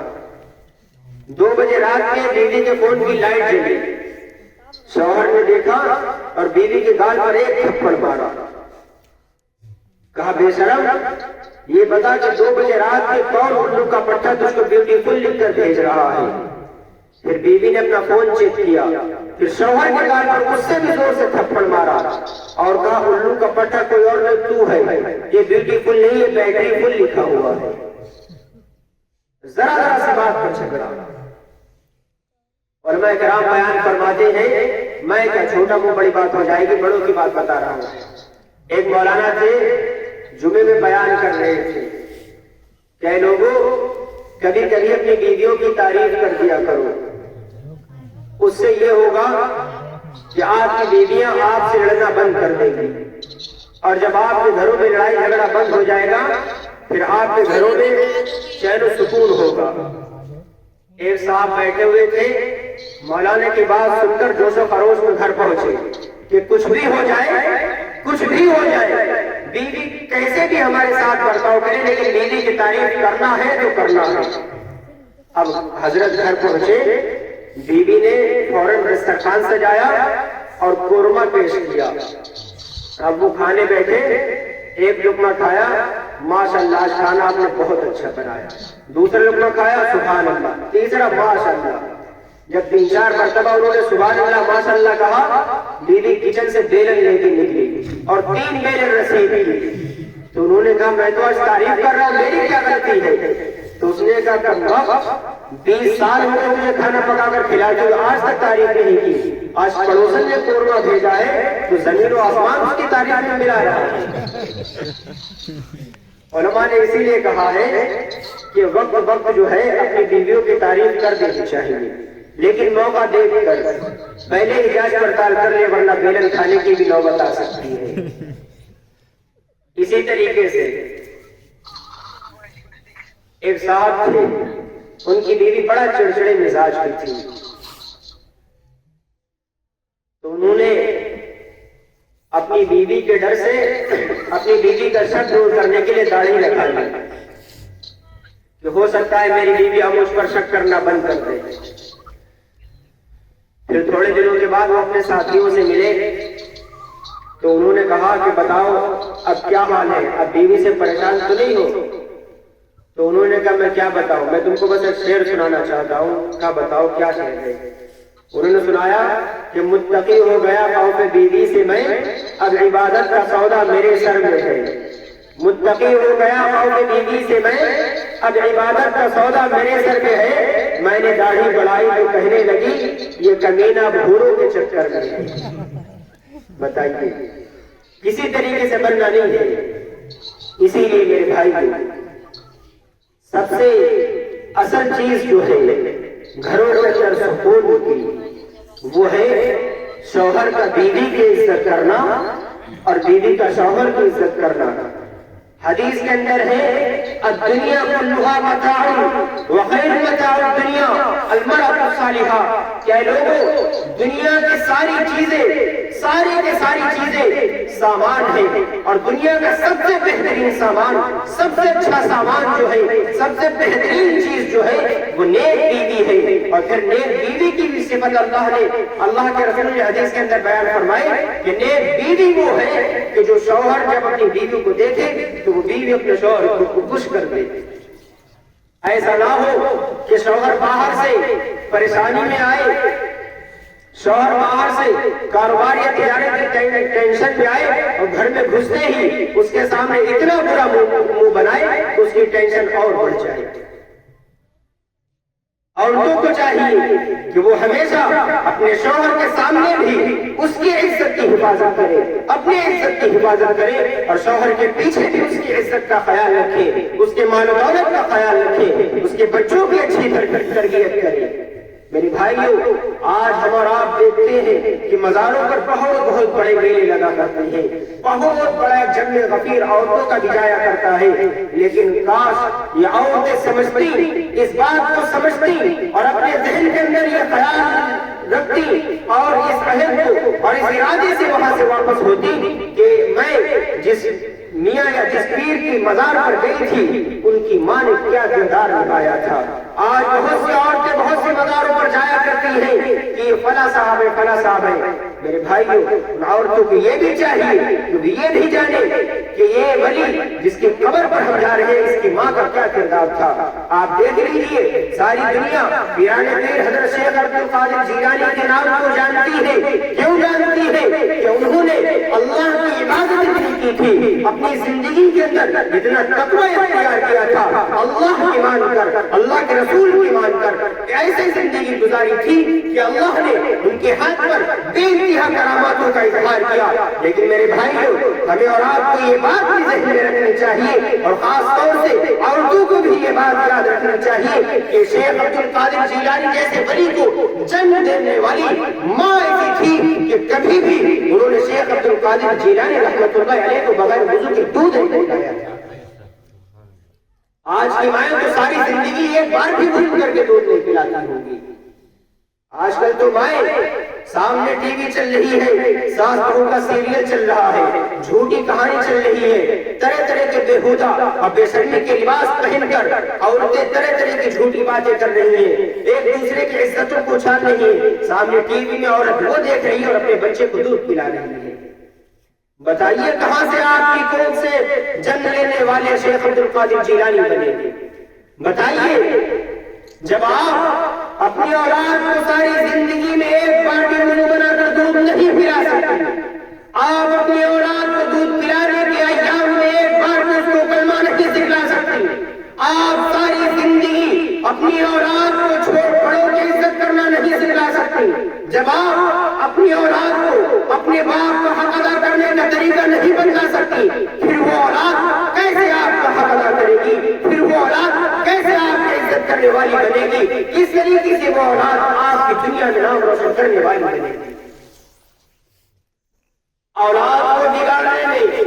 2 بجے رات میں بیوی کے فون کی لائٹ جلی، شوہر نے دیکھا اور بیوی کے گال پر ایک تھپڑ مارا، کہا بے شرم یہ بتا کہ 2 بجے رات میں کون الو کا پٹھا تجھ کو بیوٹیفل لکھ کر بھیج رہا ہے۔ پھر بیوی نے اپنا فون چیک کیا، پھر شوہر کے گال پر اس سے بھی زور سے تھپڑ مارا اور کہا الو کا پٹھا کوئی اور نہیں تو ہے، یہ بیوٹیفل نہیں ہے بیٹری فل لکھا ہوا ہے۔ ذرا ذرا سی بات پر جھگڑا۔ علماء کرام بیان فرماتے ہیں، میں کیا چھوٹا منہ بڑی بات ہو جائے گی، بڑوں کی بات بتا رہا ہوں۔ ایک مولانا تھے جمعے میں بیان کر رہے تھے کہ لوگوں کبھی کبھی اپنی بیویوں کی تعریف کر دیا کرو، اس سے یہ ہوگا کہ آپ کی بیویاں آپ سے لڑنا بند کر دیں گی، اور جب آپ کے گھروں میں لڑائی جھگڑا بند ہو جائے گا پھر آپ کے گھروں میں چین و سکون ہوگا۔ ایک صاحب بیٹھے ہوئے تھے، مولانا کی بات سن کر جوش و خروش میں گھر پہنچے کہ کچھ بھی ہو جائے، کچھ بھی ہو جائے، بیوی کیسے بھی ہمارے ساتھ برتاؤ کرے لیکن بیوی کی تعریف کرنا ہے تو کرنا ہے۔ اب حضرت گھر پہنچے، بیوی نے فوراً دسترخوان سجایا اور قورمہ پیش کیا۔ اب وہ کھانے بیٹھے، ایک لقمہ کھایا، ماشاءاللہ آج کھانا آپ نے بہت اچھا بنایا، دوسرا لقمہ کھایا سبحان اللہ، تیسرا ماشاءاللہ۔ جب 3-4 مرتبہ انہوں نے سبحان اللہ ماشاءاللہ کہا، بیوی کچن سے بیلن لے کے نکلی اور 3 بیلن رسید کی۔ تو انہوں نے کہا میں تو آج تعریف کر رہا ہوں، میری کیا غلطی ہے؟ تو اس نے کہا کہ 20 سال ہو گئے مجھے کھانا پکا کر کھلاتے ہوئے، آج تک تعریف نہیں کی، آج پڑوسن نے قورمہ بھیجا ہے تو زمین و آسمان اس کی تعریف میں ملا ہے۔ علماء نے اسی لیے کہا ہے کہ وقت وقت جو ہے اپنی بیویوں کی تعریف کر دینی چاہیے، لیکن موقع دیکھ کر پہلے ہی جانچ پڑتال کر لے ورنہ بیلن کھانے کی بھی نوبت آ سکتی ہے۔ اسی طریقے سے ایک صاحب تھے، ان کی بیوی بڑا چڑچڑے مزاج کی تھی، تو انہوں نے اپنی بیوی کے ڈر سے اپنی بیوی کا شک دور کرنے کے لیے داڑھی رکھا لی کہ ہو سکتا ہے میری بیوی اب مجھ پر شک کرنا بند کر دے۔ پھر تھوڑے دنوں کے بعد وہ اپنے ساتھیوں سے ملے تو انہوں نے کہا کہ بتاؤ اب کیا حال ہے، اب بیوی سے پریشان تو نہیں ہو؟ تو انہوں نے کہا میں کیا بتاؤں، میں تم کو بس ایک شعر سنانا چاہتا ہوں۔ کہا بتاؤ کیا شعر ہے؟ انہوں نے سنایا کہ متقی ہو گیا خوف بیوی سے میں، اب عبادت کا سودا میرے سر میں ہے۔ متقی ہو گیا خوف بیوی سے میں، اب عبادت کا سودا میرے سر میں ہے۔ میں نے داڑھی بڑھائی تو کہنے لگی یہ کمینہ بھوروں کے چکر میں ہے۔ بتائیے کسی طریقے سے بننا نہیں ہے۔ اسی لیے میرے بھائی سب سے اصل چیز جو ہے گھروں کے اندر سکون ہوتی وہ ہے شوہر کا بیوی کی عزت کرنا اور بیوی کا شوہر کی عزت کرنا۔ حدیث کے اندر ہے الدنیا کلھا متاع وخیر متاع الدنیا المرأة الصالحہ، کہ لوگوں دنیا کی ساری چیزیں سامان ہیں اور دنیا کا سب سے بہترین سامان، سب سے اچھا سامان جو ہے، سب سے بہترین چیز جو ہے وہ نیک بیوی ہے۔ اور پھر نیک بیوی کی بھی صفت اللہ کے رسول نے حدیث کے اندر بیان فرمائی کہ نیک بیوی وہ ہے کہ جو شوہر جب اپنی بیوی کو دیکھے تو وہ بیوی اپنے شوہر کو خوش کر دے۔ ایسا نہ ہو کہ شوہر باہر سے پریشانی میں آئے، شوہر باہر سے کاروبار یا تجارت کی ٹینشن میں آئے اور گھر میں گھستے ہی اس کے سامنے اتنا برا منہ بنائے کہ اس کی ٹینشن اور بڑھ جائے۔ عورتوں کو چاہیے کہ وہ ہمیشہ اپنے شوہر کے سامنے بھی اس کی عزت کی حفاظت کرے، اپنی عزت کی حفاظت کرے، اور شوہر کے پیچھے بھی اس کی عزت کا خیال رکھے، اس کے مال و دولت کا خیال رکھے، اس کے بچوں کی اچھی تربیت کرے۔ میری بھائیوں، آج ہم اور آپ دیکھتے ہیں کہ مزاروں پر بہت بڑے میلے لگا کرتے ہیں، بہت بڑا جم غفیر عورتوں کا بھی جایا کرتا ہے، لیکن کاش یہ عورتیں سمجھتی، اس بات کو سمجھتی اور اپنے ذہن کے اندر یہ خیال رکھتی اور اس عہد کو اور اس ارادے سے وہاں سے واپس ہوتی کہ میں جس میاں یا جس پیر کی مزار پر گئی تھی ان کی ماں نے کیا کردار نبھایا تھا۔ آج بہت سی عورتیں بہت سی مزاروں پر جایا کرتی ہیں کہ فلاں صاحب ہے، فلاں صاحب ہے۔ میرے بھائیوں، ان عورتوں کو یہ بھی چاہیے کہ یہ بھی جانے کہ یہ ولی جس کی قبر پر ہم جا رہے ہیں اس کی ماں کا کیا کردار تھا۔ آپ دیکھ لیجئے، ساری دنیا پیران پیر حضرت شیخ عبد القادر جیلانی کے نام کو جانتی ہے۔ کیوں جانتی ہے؟ کہ انہوں نے اللہ کی عبادت کی تھی، اپنی زندگی کے اندر اتنا تقوی اختیار کیا تھا، اللہ کی مان کر، اللہ کے رسول کی مان کر ایسی زندگی گزاری تھی کہ اللہ نے ان کے ہاتھ پر بے انتہا کراماتوں کا اظہار کیا۔ لیکن میرے بھائیوں، ہمیں اور آپ کو یہ بات بھی ذہن میں رکھنی چاہیے، اور خاص طور سے عورتوں کو بھی یہ بات یاد رکھنی چاہیے کہ شیخ عبد القادر جیلانی جیسے ولی کو جنم دینے والی ماں ایسی تھی کہ کبھی بھی انہوں نے شیخ عبد القادر جیلانی رحمۃ اللہ علیہ کو بغیر وضو کے دودھ نہیں پلایا تھا۔ آج کی مائیں تو ساری زندگی ایک بار بھی وضو کر کے دودھ نہیں پلاتی ہوں گی۔ آج کل تو مائیں سامنے ٹی وی چل رہی ہے، ساس بہو کا سیریل چل رہا ہے، جھوٹی کہانی چل رہی ہے، طرح طرح کے بےہودہ اور بے شرمی کے لباس پہن کر عورتیں طرح طرح کی جھوٹی باتیں کر رہی ہیں، ایک دوسرے کی عزتوں کو چھان رہی ہیں۔ سامنے ٹی وی میں عورت وہ دیکھ رہی ہے اور اپنے بچے کو دودھ پلا رہی ہے۔ بتائیے کہاں سے آپ کی کوکھ سے جنم لینے والے شیخ عبد القادر جیلانی بنے گے؟ بتائیے، جب آپ اپنی اولاد کو ساری زندگی میں ایک بار بھی وضو بنا کر دودھ نہیں پلا سکتے، آپ اپنی اولاد کو دودھ پلانے کے ایام میں ایک بار بھی اس کو کلمہ نہیں سکھلا سکتے، آپ ساری زندگی اپنی اولاد کو چھوٹوں بڑوں کی عزت کرنا نہیں سکھلا سکتے، جب آپ اپنی اولاد کو اپنے باپ کا حق ادا کرنے کا طریقہ نہیں بتلا سکتی، پھر وہ اولاد کیسے آپ کا حق ادا کرے گی؟ پھر وہ اولاد کیسے آپ کی عزت کرنے والی بنے گی؟ کس طریقے سے وہ اولاد آپ کی دنیا میں نام روشن کرنے والی بنے گی؟ اولاد کو بگاڑنے میں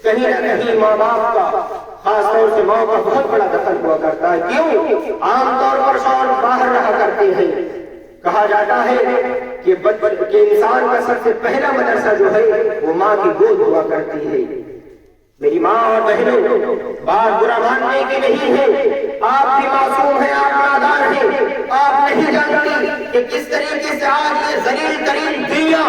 کہیں نہ کہیں ماں باپ کا، خاص طور سے ماں کا بہت بڑا دخل ہوا کرتا ہے۔ کیوں؟ عام طور پر شوہر باہر رہا کرتے ہیں، کہا جاتا ہے کہ انسان کا سب سے پہلا مدرسہ جو ہے وہ ماں کی گود ہوا کرتی ہے۔ میری ماں اور بہنوں، بات برا ماننے کی نہیں ہے، آپ بھی معصوم ہیں، آپ نادان ہیں، آپ نہیں جانتی کہ کس طریقے سے آج یہ ذلیل ترین دنیا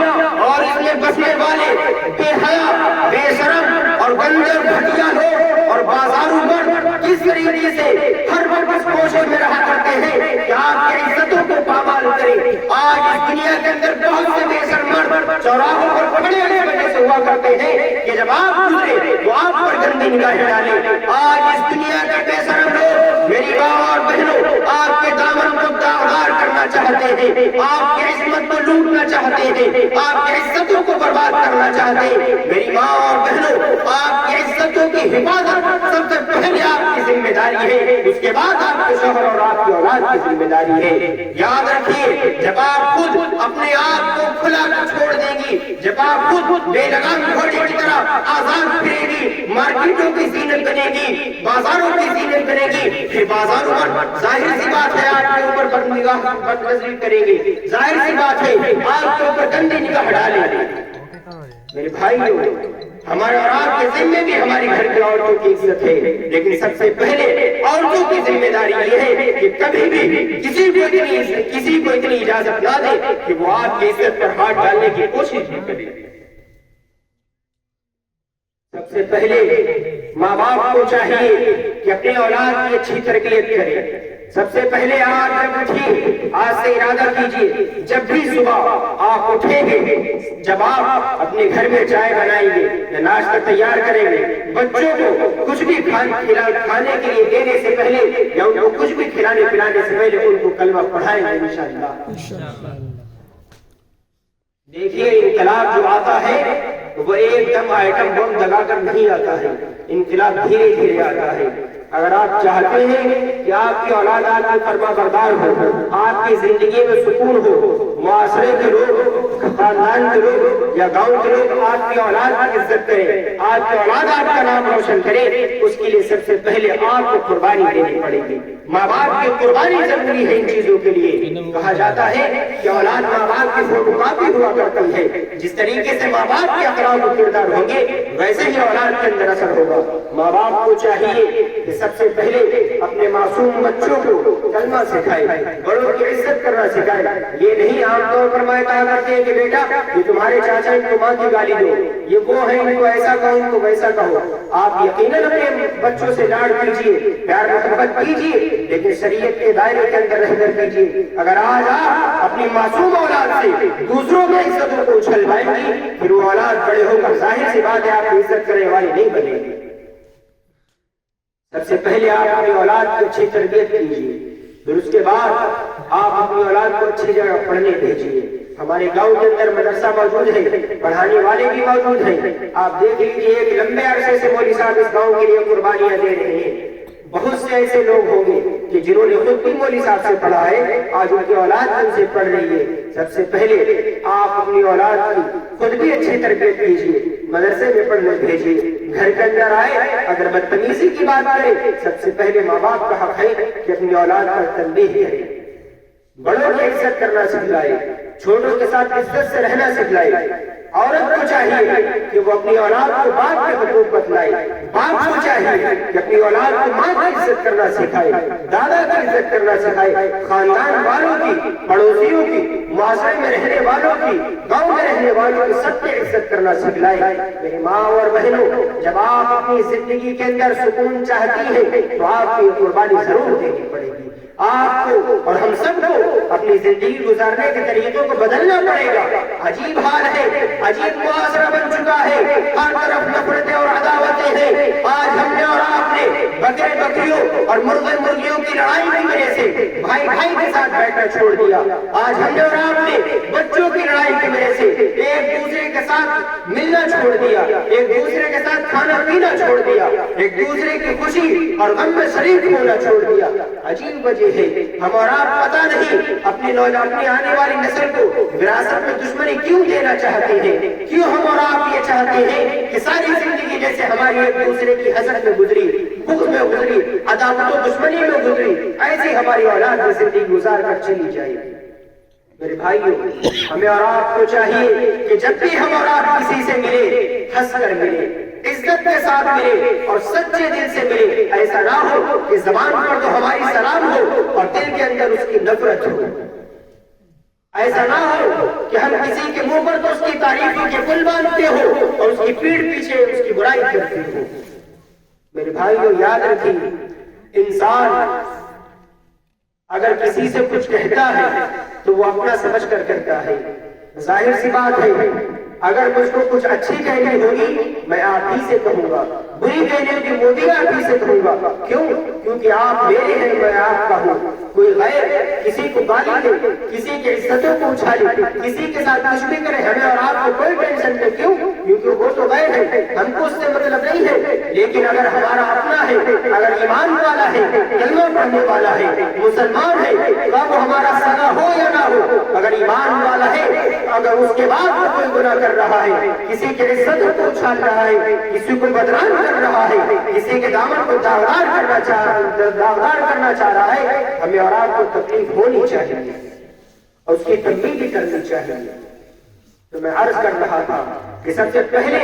اور اس میں بسنے والے بے حیا، بے شرم اور گندے گھٹیا لوگ اور بازاروں پر کس طریقے سے ہر وقت اس کوشش میں رہا کرتے ہیں کہ آپ کی عزتوں کو پامال کریں۔ آج اس دنیا کے اندر بہت سے بے شرم مرد چوراہوں پر پکڑے ہوئے وجہ سے ہوا کرتے ہیں کہ جب آپ گزرے تو آپ پر گندی نگاہیں ڈالیں۔ آج اس دنیا کے بے شرم لوگ، میری ماں اور بہنوں، آپ کے دامن کو داغدار کرنا چاہتے ہیں، آپ کی عصمت کو لوٹنا چاہتے ہیں، آپ کی عزتوں کو برباد کرنا چاہتے ہیں۔ میری ماں اور بہنوں، آپ کی عزتوں کی حفاظت سب سے پہلے آپ کی ذمہ داری ہے، اس کے بعد آپ کے شوہر اور آپ کی اولاد کی ذمہ داری ہے۔ یاد رکھیے، جب آپ خود اپنے آپ کو کھلا کر چھوڑ دیں گی، جب آپ خود بے لگام گھوڑے کی طرح آزاد پھرے گی، مارکیٹوں کی زینت بنے گی، بازاروں کی زینت بنے گی، پھر بازاروں پر ظاہر سی بات ہے آپ کے اوپر بد نگاہ بد نظری کریں گے، ظاہر سی بات ہے آپ کے اوپر گندی نگاہ ڈالیں گے۔ میرے بھائیوں، ہمارے اور آپ کے ذمے بھی ہماری گھر کی عورتوں کی عزت ہے، لیکن سب سے پہلے عورتوں کی ذمہ داری یہ ہے کہ کبھی بھی کسی کو اتنی اجازت نہ دے کہ وہ آپ کی عزت پر ہاتھ ڈالنے کی کوشش بھی کرے۔ سب سے پہلے ماں باپ کو چاہیے کہ اپنے اولاد کی اچھی تربیت کرے۔ سب سے پہلے آج جب اٹھیے، آج سے ارادہ کیجیے، جب بھی صبح آپ اٹھیں گے، جب آپ اپنے گھر میں چائے بنائیں گے یا ناشتہ تیار کریں گے، بچوں کو کچھ بھی کھانے کے لیے دینے سے پہلے یا ان کو کچھ بھی کھلانے پلانے سے پہلے ان کو کلمہ پڑھائیں گے انشاءاللہ۔ دیکھیے انقلاب جو آتا ہے وہ ایک دم آئٹم بم دگا کر نہیں آتا ہے، انقلاب دھیرے دھیرے آتا ہے۔ اگر آپ چاہتے ہیں کہ آپ کی اولاد آپ کی فرما بردار ہو، آپ کی زندگی میں سکون ہو، معاشرے کے لوگ، خاندان کے لوگ یا گاؤں کے لوگ آپ کی اولاد کی عزت کریں، آپ کی اولاد آپ کا نام روشن کرے، اس کے لیے سب سے پہلے آپ کو قربانی دینی پڑے گی۔ ماں باپ کی قربانی ضروری ہے ان چیزوں کے لیے۔ کہا جاتا ہے کہ اولاد ماں باپ کی فوٹو کاپی ہوا کرتی ہے، جس طریقے سے ماں باپ کے اخلاق و کردار ہوں گے ویسے ہی اولاد کے اندر اثر ہوگا۔ ماں باپ کو چاہیے کہ سب سے پہلے اپنے معصوم بچوں کو کلمہ سکھائے، بڑوں کی عزت کرنا سکھائے۔ یہ نہیں عام طور پر مائیں کہا کرتے ہیں کہ بیٹا یہ تمہارے چاچا ان کو ماں کی گالی دو، یہ وہ ہیں ان کو ایسا کہو ان کو ویسا کہو۔ آپ یقیناً اپنے بچوں سے لاڈ کیجیے، پیار محبت کیجیے، لیکن شریعت کے دائرے کے اندر رہ کر کیجیے۔ اگر آج آپ اپنی معصوم اولاد سے دوسروں کی عزتوں کو اچھلوائیں گی پھر وہ اولاد بڑے ہو کر ظاہر سی بات ہے آپ کی عزت کرنے والی نہیں بنے گی۔ سب سے پہلے آپ اپنی اولاد کی اچھی تربیت کیجیے، پھر اس کے بعد آپ اپنی اولاد کو اچھی جگہ پڑھنے بھیجیے۔ ہمارے گاؤں کے اندر مدرسہ موجود ہے، پڑھانے والے بھی موجود ہیں۔ آپ دیکھ لیجیے ایک لمبے عرصے سے مولوی صاحب اس گاؤں کے لیے قربانیاں دے رہے ہیں۔ بہت سے ایسے لوگ ہوں گے کہ جنہوں نے خود بھی مولوی صاحب سے پڑھا ہے، آج ان کی اولاد ان سے پڑھ رہی ہے۔ سب سے پہلے آپ اپنی اولاد کی خود بھی اچھی تربیت کیجیے، مدرسے میں پڑھنے بھیجیے۔ گھر کے اندر آئے اگر بدتمیزی کی بات کرے، سب سے پہلے ماں باپ کا حق ہے کہ اپنی اولاد پر تنبیہ کرے، بڑوں کی عزت کرنا سکھلائے، چھوٹوں کے ساتھ عزت سے رہنا سکھلائے۔ عورت کو چاہیے کہ وہ اپنی اولاد کو باپ کے حقوق بتلائے، باپ کو چاہیے کہ اپنی اولاد کو ماں کی عزت کرنا سکھائے، دادا کی عزت کرنا سکھائے، خاندان والوں کی، پڑوسیوں کی، معاشرے میں رہنے والوں کی، گاؤں میں رہنے والوں کی سب کی عزت کرنا سکھلائے۔ میری ماں اور بہنوں، جب آپ اپنی زندگی کے اندر سکون چاہتی ہیں تو آپ کی قربانی ضرور دینی پڑے گی۔ آپ کو اور ہم سب کو اپنی زندگی گزارنے کے طریقوں کو بدلنا پڑے گا۔ عجیب حال ہے، عجیب معاشرہ بن چکا ہے، ہر طرف نفرتیں اور عداوتیں ہیں۔ آج ہم نے اور آپ نے بکرے بکریوں اور مرغے مرغیوں کی لڑائی کی وجہ سے بھائی بھائی کے ساتھ بیٹھنا چھوڑ دیا۔ آج ہم نے اور آپ نے بچوں کی لڑائی کی وجہ سے ایک دوسرے کے ساتھ ملنا چھوڑ دیا، ایک دوسرے کے ساتھ کھانا پینا چھوڑ دیا، ایک دوسرے کی خوشی اور غم میں شریک ہونا چھوڑ دیا۔ عجیب وجہ ہے، ہم اور آپ پتہ نہیں اپنی آنے والی نسل کو وراثت میں دشمنی کیوں دینا چاہتے ہیں، کیوں ہم اور آپ یہ چاہتے ہیں کہ ساری زندگی جیسے ہماری ایک دوسرے کی حسد میں گزری، بغض میں گزری، عداوت و دشمنی میں گزری، ایسی ہماری اولاد میں زندگی گزار کر چلی جائے۔ میرے بھائیوں، ہمیں اور آپ کو چاہیے کہ جب بھی ہم اور آپ کسی سے ملے ہنس کر ملے، عزت کے ساتھ ملے اور سچے دل سے ملے۔ ایسا نہ ہو کہ زبان پر تو ہماری سلام ہو اور دل کے اندر اس کی نفرت ہو۔ ایسا نہ ہو کہ ہم کسی کے منہ پر تو اس کی تعریفوں کے پل باندھتے ہو اور اس کی پیٹھ پیچھے اس کی برائی کرتے ہو۔ میرے بھائیوں یاد رکھیے، انسان اگر کسی سے کچھ کہتا ہے تو وہ اپنا سمجھ کر کہتا ہے۔ ظاہر سی بات ہے، اگر مجھ کو کچھ اچھی کہنی ہوگی میں آپ ہی سے کہوں گا، بری کہنی ہوگی وہ بھی آپ ہی سے کہوں گا۔ کیوں؟ کیونکہ آپ میرے ہیں، میں آپ کا ہوں۔ کوئی غیر کسی کو گالی دے، کسی کی عزتوں کو اچھالے، کسی کے ساتھ کچھ بھی کرے، ہمیں اور آپ کو کوئی ٹینشن نہیں۔ کیوں؟ کیونکہ وہ تو غیر ہے، ہم کو اس سے مطلب نہیں ہے۔ لیکن اگر ہمارا اپنا ہے، اگر ایمان والا ہے، کلمہ پڑھنے والا ہے، مسلمان ہے، خواہ وہ ہمارا سگا ہو یا نہ ہو، اگر ایمان والا ہے، اگر اس کے بعد وہ کوئی گناہ کر رہا ہے، کسی کی عزتوں کو اچھال رہا ہے، کسی کو بدنام کر رہا ہے، کسی کے دامن کو داغدار کرنا چاہ رہا ہے، ہمیں اور آپ کو تکلیف ہونی چاہیے اور اس کی تنبیہ بھی کرنی چاہیے۔ تو میں عرض کر رہا تھا کہ سب سے پہلے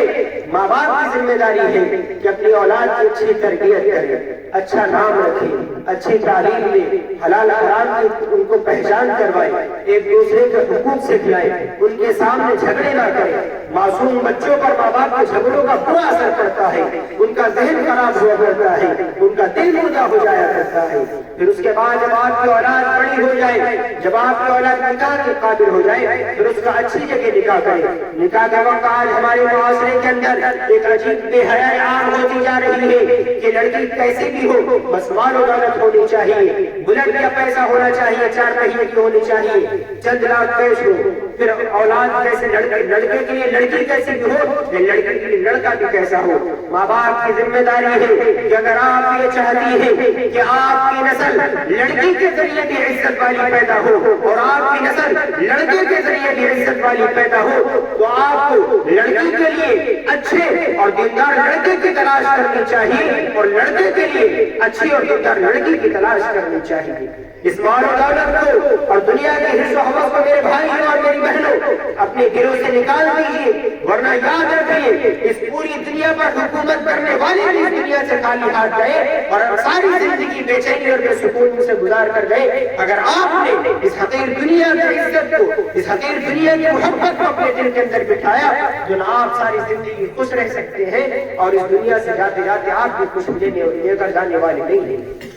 ماں باپ کی ذمہ داری ہے کہ اپنی اولاد کی اچھی تربیت کرے، اچھا نام رکھے، اچھی تعلیم دے، حلال حرام کی ان کو پہچان کروائے، ایک دوسرے کے حقوق سکھلائے، ان کے سامنے جھگڑے نہ کرے۔ معصوم بچوں پر ماں باپ کے جھگڑوں کا برا اثر پڑتا ہے، ان کا ذہن خراب ہوا کرتا ہے، ان کا دل مردہ ہو جایا کرتا ہے۔ پھر اس کے بعد جب آپ کی اولاد بڑی ہو جائے، جب آپ کی اولاد نکاح کے قابل ہو جائے، پھر اس کا اچھی جگہ نکاح کرے۔ نکاح کے وقت آج ہمارے معاشرے کے اندر ایک عجیب بے حیائی عام ہوتی جا رہی ہے کہ لڑکی کیسے بھی ہو بس مال و دولت دولت ہونی چاہیے، بلٹ کا پیسہ ہونا چاہیے، 4 پہیے کی ہونی چاہیے، چند لاکھ کیش ہو، پھر اولاد کیسے، لڑکے کے لیے لڑکی کیسی بھی ہو، لڑکے کے لیے لڑکا بھی کیسا ہو۔ ماں باپ کی ذمہ داری ہے کہ اگر آپ یہ چاہتی ہیں کہ آپ کی نسل لڑکی کے ذریعے بھی عزت والی پیدا ہو اور آپ کی نسل لڑکے کے ذریعے بھی عزت والی پیدا ہو، تو آپ کو لڑکی کے لیے اچھے اور دیندار لڑکے کی تلاش کرنی چاہیے اور لڑکے کے لیے اچھی اور دیندار لڑکی کی تلاش کرنی چاہیے۔ اس مال و دولت کو اور دنیا کے حرص و حوث کو میرے بھائی اور میری بہنوں اپنے دلوں سے نکال دیجیے، ورنہ یاد رکھیے اس پوری دنیا پر حکومت کرنے والے بھی اس دنیا سے خالی ہاتھ گئے اور ساری زندگی بے چینی اور بے سکون سے گزار کر گئے۔ اگر آپ نے اس حقیر دنیا کی عزت کو، اس حقیر دنیا کی محبت کو اپنے دل کے اندر بٹھایا تو نہ آپ ساری زندگی خوش رہ سکتے ہیں اور اس دنیا سے جاتے جاتے آپ بھی خوش لے کر جانے والے نہیں ہیں۔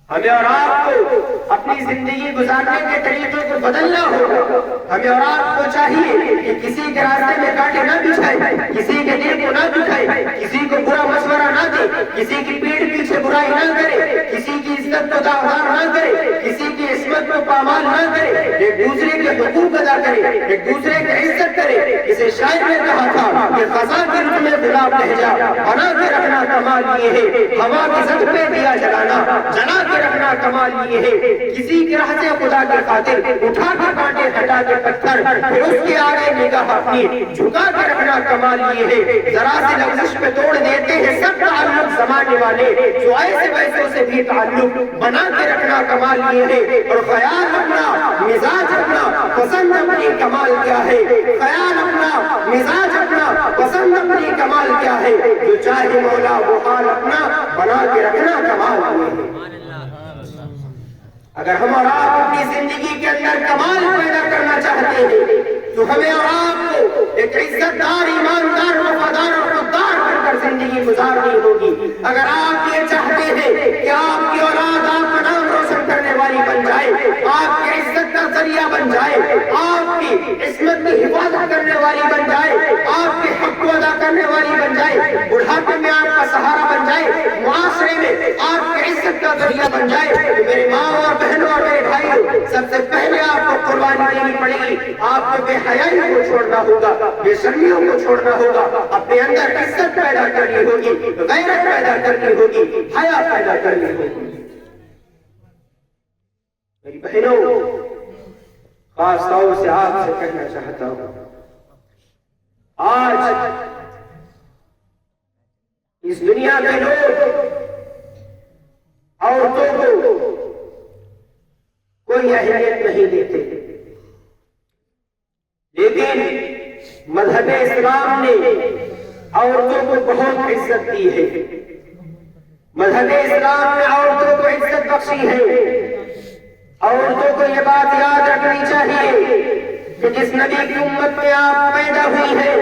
ہمیں اور آپ کو اپنی زندگی گزارنے کے طریقے کو بدلنا ہوگا۔ ہمیں اور آپ کو چاہیے کہ کسی کے راستے میں کانٹے نہ بچھائیں، کسی کے دل کو نہ دکھائیں، کسی کو برا مشورہ نہ دیں، کسی کی پیٹھ پیچھے برائی نہ کرے، کسی کی عزت کو داغدار نہ کرے، کسی کی عصمت کو پامال نہ کرے، ایک دوسرے کے حقوق ادا کرے، ایک دوسرے کی عزت کرے۔ کسی شاعر نے کہا تھا کہ خزاں کے رخ میں گلاب لہجہ بنا کے رکھنا کمال یہ ہے، ہوا کی زد پہ دیا جلانا جلا کے رکھنا کمال یہ ہے۔ کسی کی راہ سے خدا کی خاطر اٹھا کے کانٹے ہٹا کے پتھر پھر اس کے آگے نگاہ اپنی جھکا کے رکھنا کمال یہ ہے۔ ذرا سی لغزش پہ توڑ دیتے ہیں سب تعلق زمانے والے، جو ایسے ویسوں سے بھی تعلق بنا کے رکھنا کمال یہ ہے۔ اور خیال اپنا مزاج اپنا پسند اپنی کمال کیا ہے، خیال اپنا مزاج اپنا پسند اپنی کمال کیا ہے، جو چاہے مولا وہ حال اپنا بنا کے رکھنا کمال یہ ہے۔ اگر ہم اور آپ اپنی زندگی کے اندر کمال پیدا کرنا چاہتے ہیں تو ہمیں اور آپ کو ایک عزت دار، ایماندار، وفادار اور خوددار بن کر زندگی گزارنی ہوگی۔ اگر آپ یہ چاہتے ہیں کہ آپ کی اولاد آپ کا نام روشن کرنے والی بن جائے، آپ کی عزت کا ذریعہ بن جائے، آپ کی عصمت کی حفاظت کرنے والی بن جائے، آپ کے حق کو ادا کرنے والی بن جائے، بڑھاپے میں آپ کا سہارا بن جائے، معاشرے میں آپ کی عزت کا ذریعہ بن جائے، تو میرے ماں اور بہنوں اور میرے بھائیوں، سب سے پہلے آپ کو قربانی دینی پڑے گی۔ آپ کو بے حیائی کو چھوڑنا ہوگا، بے شرمیوں کو چھوڑنا ہوگا، اپنے اندر عزت پیدا کرنی ہوگی، غیرت پیدا کرنی ہوگی، حیا پیدا کرنی ہوگی۔ میری بہنوں، خاص طور سے آپ سے کہنا چاہتا ہوں، آج اس دنیا کے لوگ عورتوں کو کوئی اہمیت نہیں دیتے، لیکن مذہب اسلام نے عورتوں کو بہت عزت دی ہے۔ مذہب اسلام نے عورتوں کو عزت بخشی ہے۔ عورتوں کو یہ بات یاد رکھنی چاہیے کہ جس نبی کی امت میں آپ پیدا ہوئی ہے،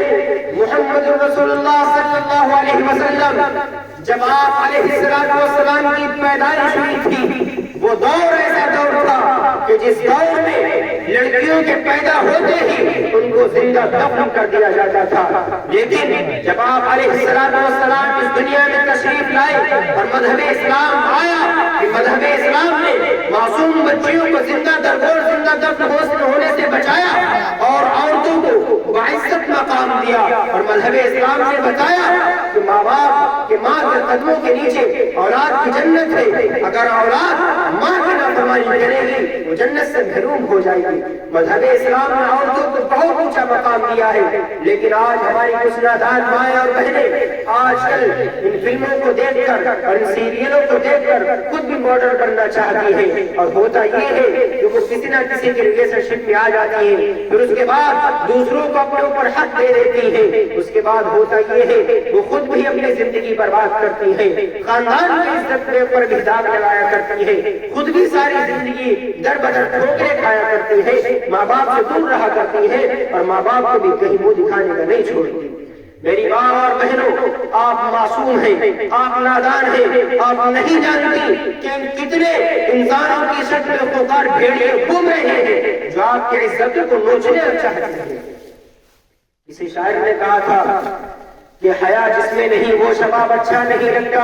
محمد رسول اللہ صلی اللہ علیہ وسلم، جب آپ علیہ السلام کی پیدائش ہوئی تھی، وہ دور ایسا دور تھا کہ جس دور میں لڑکیوں کے پیدا ہوتے ہی ان کو زندہ دفن کر دیا جاتا تھا۔ لیکن جب آپ علیہ السلام اس دنیا میں تشریف لائے اور مذہب اسلام آیا، کہ مذہب اسلام نے معصوم بچیوں کو زندہ درگور زندہ دفن ہونے سے بچایا اور عورتوں کو بعزت مقام دیا، اور مذہب اسلام نے بتایا کہ ماں باپ کے ماں کے قدموں کے نیچے اولاد کی جنت ہے، اگر اولاد ماں کی نافرمانی کرے گی وہ جنت سے محروم ہو جائے گی۔ مذہب اسلام نے عورتوں کو بہت اونچا مقام دیا ہے، لیکن آج ہماری کچھ نادان مائیں اور بہنیں آج کل ان فلموں کو دیکھ کر اور ان سیریلوں کو دیکھ کر خود بھی ماڈل بننا چاہتی ہے، اور ہوتا یہ ہے کہ وہ کسی نہ کسی کی ریلیشن شپ میں آ جاتی ہے، پھر اس کے بعد دوسروں کو اپنے اوپر حق دے دیتی ہے، اس کے بعد ہوتا یہ ہے وہ خود بھی اپنی زندگی برباد کرتی ہے، خاندان کی عزت کے اوپر بھی داغ لگایا کرتی ہے، خود بھی ساری زندگی در بدر ٹھوکریں کھایا کرتی ہے، ماں باپ سے دور رہا کرتی ہے اور ماں باپ کو بھی کہیں منہ دکھانے کا نہیں چھوڑتی۔ میری ماں اور بہنوں، آپ معصوم ہیں، آپ نادان ہیں، آپ نہیں جانتی کہ کتنے انسانوں کی شکل میں خوکار بھیڑیے گھوم رہے ہیں جو آپ کی عزت کو نوچنے چاہتے ہیں۔ کسی شاعر نے کہا تھا کہ حیا جس میں نہیں وہ شباب اچھا نہیں لگتا،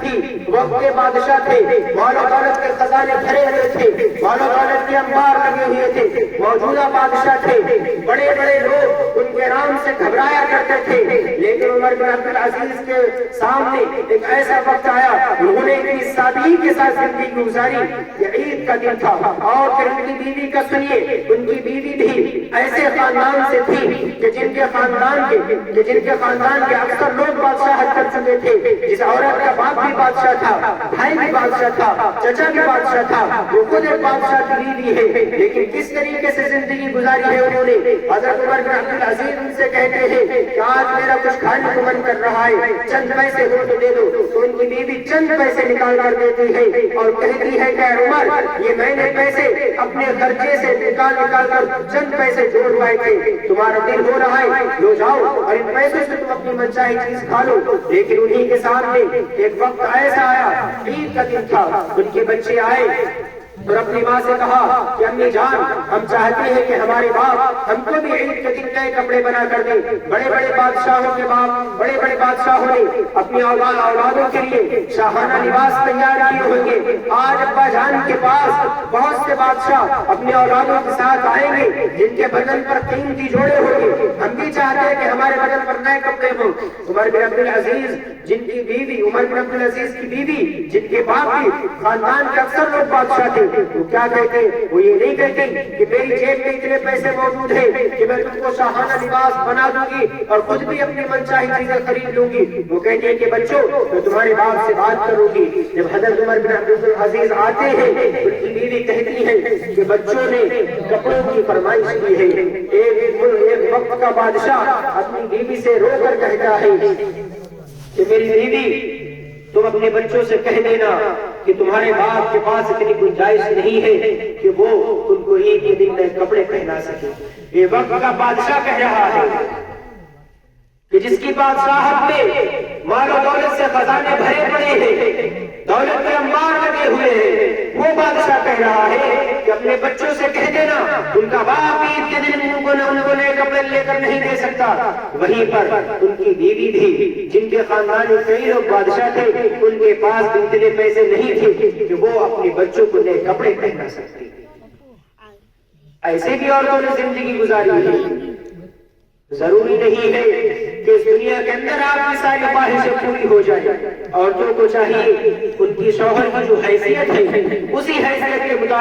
تھی، وقت کے بادشاہ تھے، مال و دولت کے خزانے بھرے ہوئے تھے، مال و دولت کے انبار لگے ہوئے تھے، موجودہ بادشاہ تھے، بڑے بڑے لوگ ان کے نام سے گھبرایا کرتے تھے، لیکن عمر بن عبد العزیز کے سامنے ایک ایسا وقت آیا، انہوں نے اتنی سادگی کے ساتھ زندگی گزاری، یہ عید کا دن تھا، اور پھر ان کی بیوی کا سنیے، ان کی بیوی بھی ایسے خاندان سے تھی کہ جن کے خاندان کے اکثر لوگ بادشاہت کر چکے تھے، جس عورت کا باپ بھی بادشاہ تھا، بھائی بھی بادشاہ تھا، چچا بھی بادشاہ تھا، وہ خود ایک بادشاہ کی بیوی ہے، لیکن کس طریقے سے زندگی گزاری ہے انہوں نے۔ حضرت عمر بن عبد العزیز ان سے کہتے ہیں کہ آج میرا کچھ کھانے کو من کر رہا ہے، چند پیسے ہو تو دے دو، تو ان کی بیوی چند پیسے نکال کر دیتی ہے اور کہتی ہے کہ عمر، یہ میں نے پیسے اپنے خرچے سے نکال کر چند پیسے جوڑ پائے تھے، تمہارا دل ہو رہا ہے، لو جاؤ اور ان پیسوں سے تم اپنی منچاہی چیز کھا لو۔ لیکن انہی کے سامنے ایک وقت ایسا آیا، عید کا دن تھا، ان کے بچے آئے اور اپنی ماں سے کہا کہ امی جان، ہم چاہتے ہیں کہ ہمارے باپ ہم کو بھی عید کے دن نئے کپڑے بنا کر دیں۔ بڑے بڑے بادشاہوں کے باپ، بڑے بڑے بادشاہوں نے اپنی اولادوں کے لیے شاہانہ لباس تیار کیے ہوں گے۔ آج ابا جان کے پاس بہت سے بادشاہ اپنے اولادوں کے ساتھ آئیں گے جن کے بدن پر قیمتی جوڑے ہوں گے، ہم بھی چاہتے ہیں کہ ہمارے بدن پر نئے کپڑے ہوں۔ عمر بن عبد العزیز جن کی بیوی، عمر بن عبد العزیز کی بیوی جن کے باپ بھی خاندان کے اکثر لوگ بادشاہ تھے، وہ کیا کہتے؟ وہ یہ نہیں کہتے کہ میری جیب میں اتنے پیسے موجود ہیں کہ میں تم کو شاہانہ لباس بنا دوں گی اور خود بھی اپنی منچاہی چیزیں خرید لوں گی۔ وہ کہتے ہیں کہ بچوں، میں تمہارے باپ سے بات کروں گی۔ جب حضرت عمر بن عبد العزیز آتے ہیں، ان کی بیوی کہتی ہے کہ بچوں نے کپڑوں کی فرمائش کی ہے۔ ایک وقت کا بادشاہ اپنی بیوی سے رو کر کہتا ہے کہ میری بیوی، تم اپنے بچوں سے کہہ دینا کہ تمہارے باپ کے پاس اتنی گنجائش نہیں ہے کہ وہ تم کو عید کے دن نئے کپڑے پہنا سکے۔ یہ وقت کا بادشاہ کہہ رہا ہے کہ جس کی بادشاہت میں مال و دولت سے خزانے بھرے پڑے ہیں، دولت کے انبار لگے ہوئے ہیں، وہ بادشاہ کہہ رہا ہے کہ اپنے بچوں سے کہہ دینا ان کا باپ عید کے دن ان کو نئے کپڑے لے کر نہیں دے سکتا۔ وہیں پر ان کی بیوی بھی جن کے خاندان میں کئی لوگ بادشاہ تھے، ان کے پاس اتنے پیسے نہیں تھے کہ وہ اپنے بچوں کو نئے کپڑے پہنا سکتے۔ ایسے بھی عورتوں نے زندگی گزاری ہے۔ ضروری نہیں ہے کہ اس دنیا کے اندر آپ کی ساری خواہشیں پوری ہو جائیں۔ عورتوں کو چاہیے ان کی شوہر کی جو حیثیت ہے اسی حیثیت کے مطابق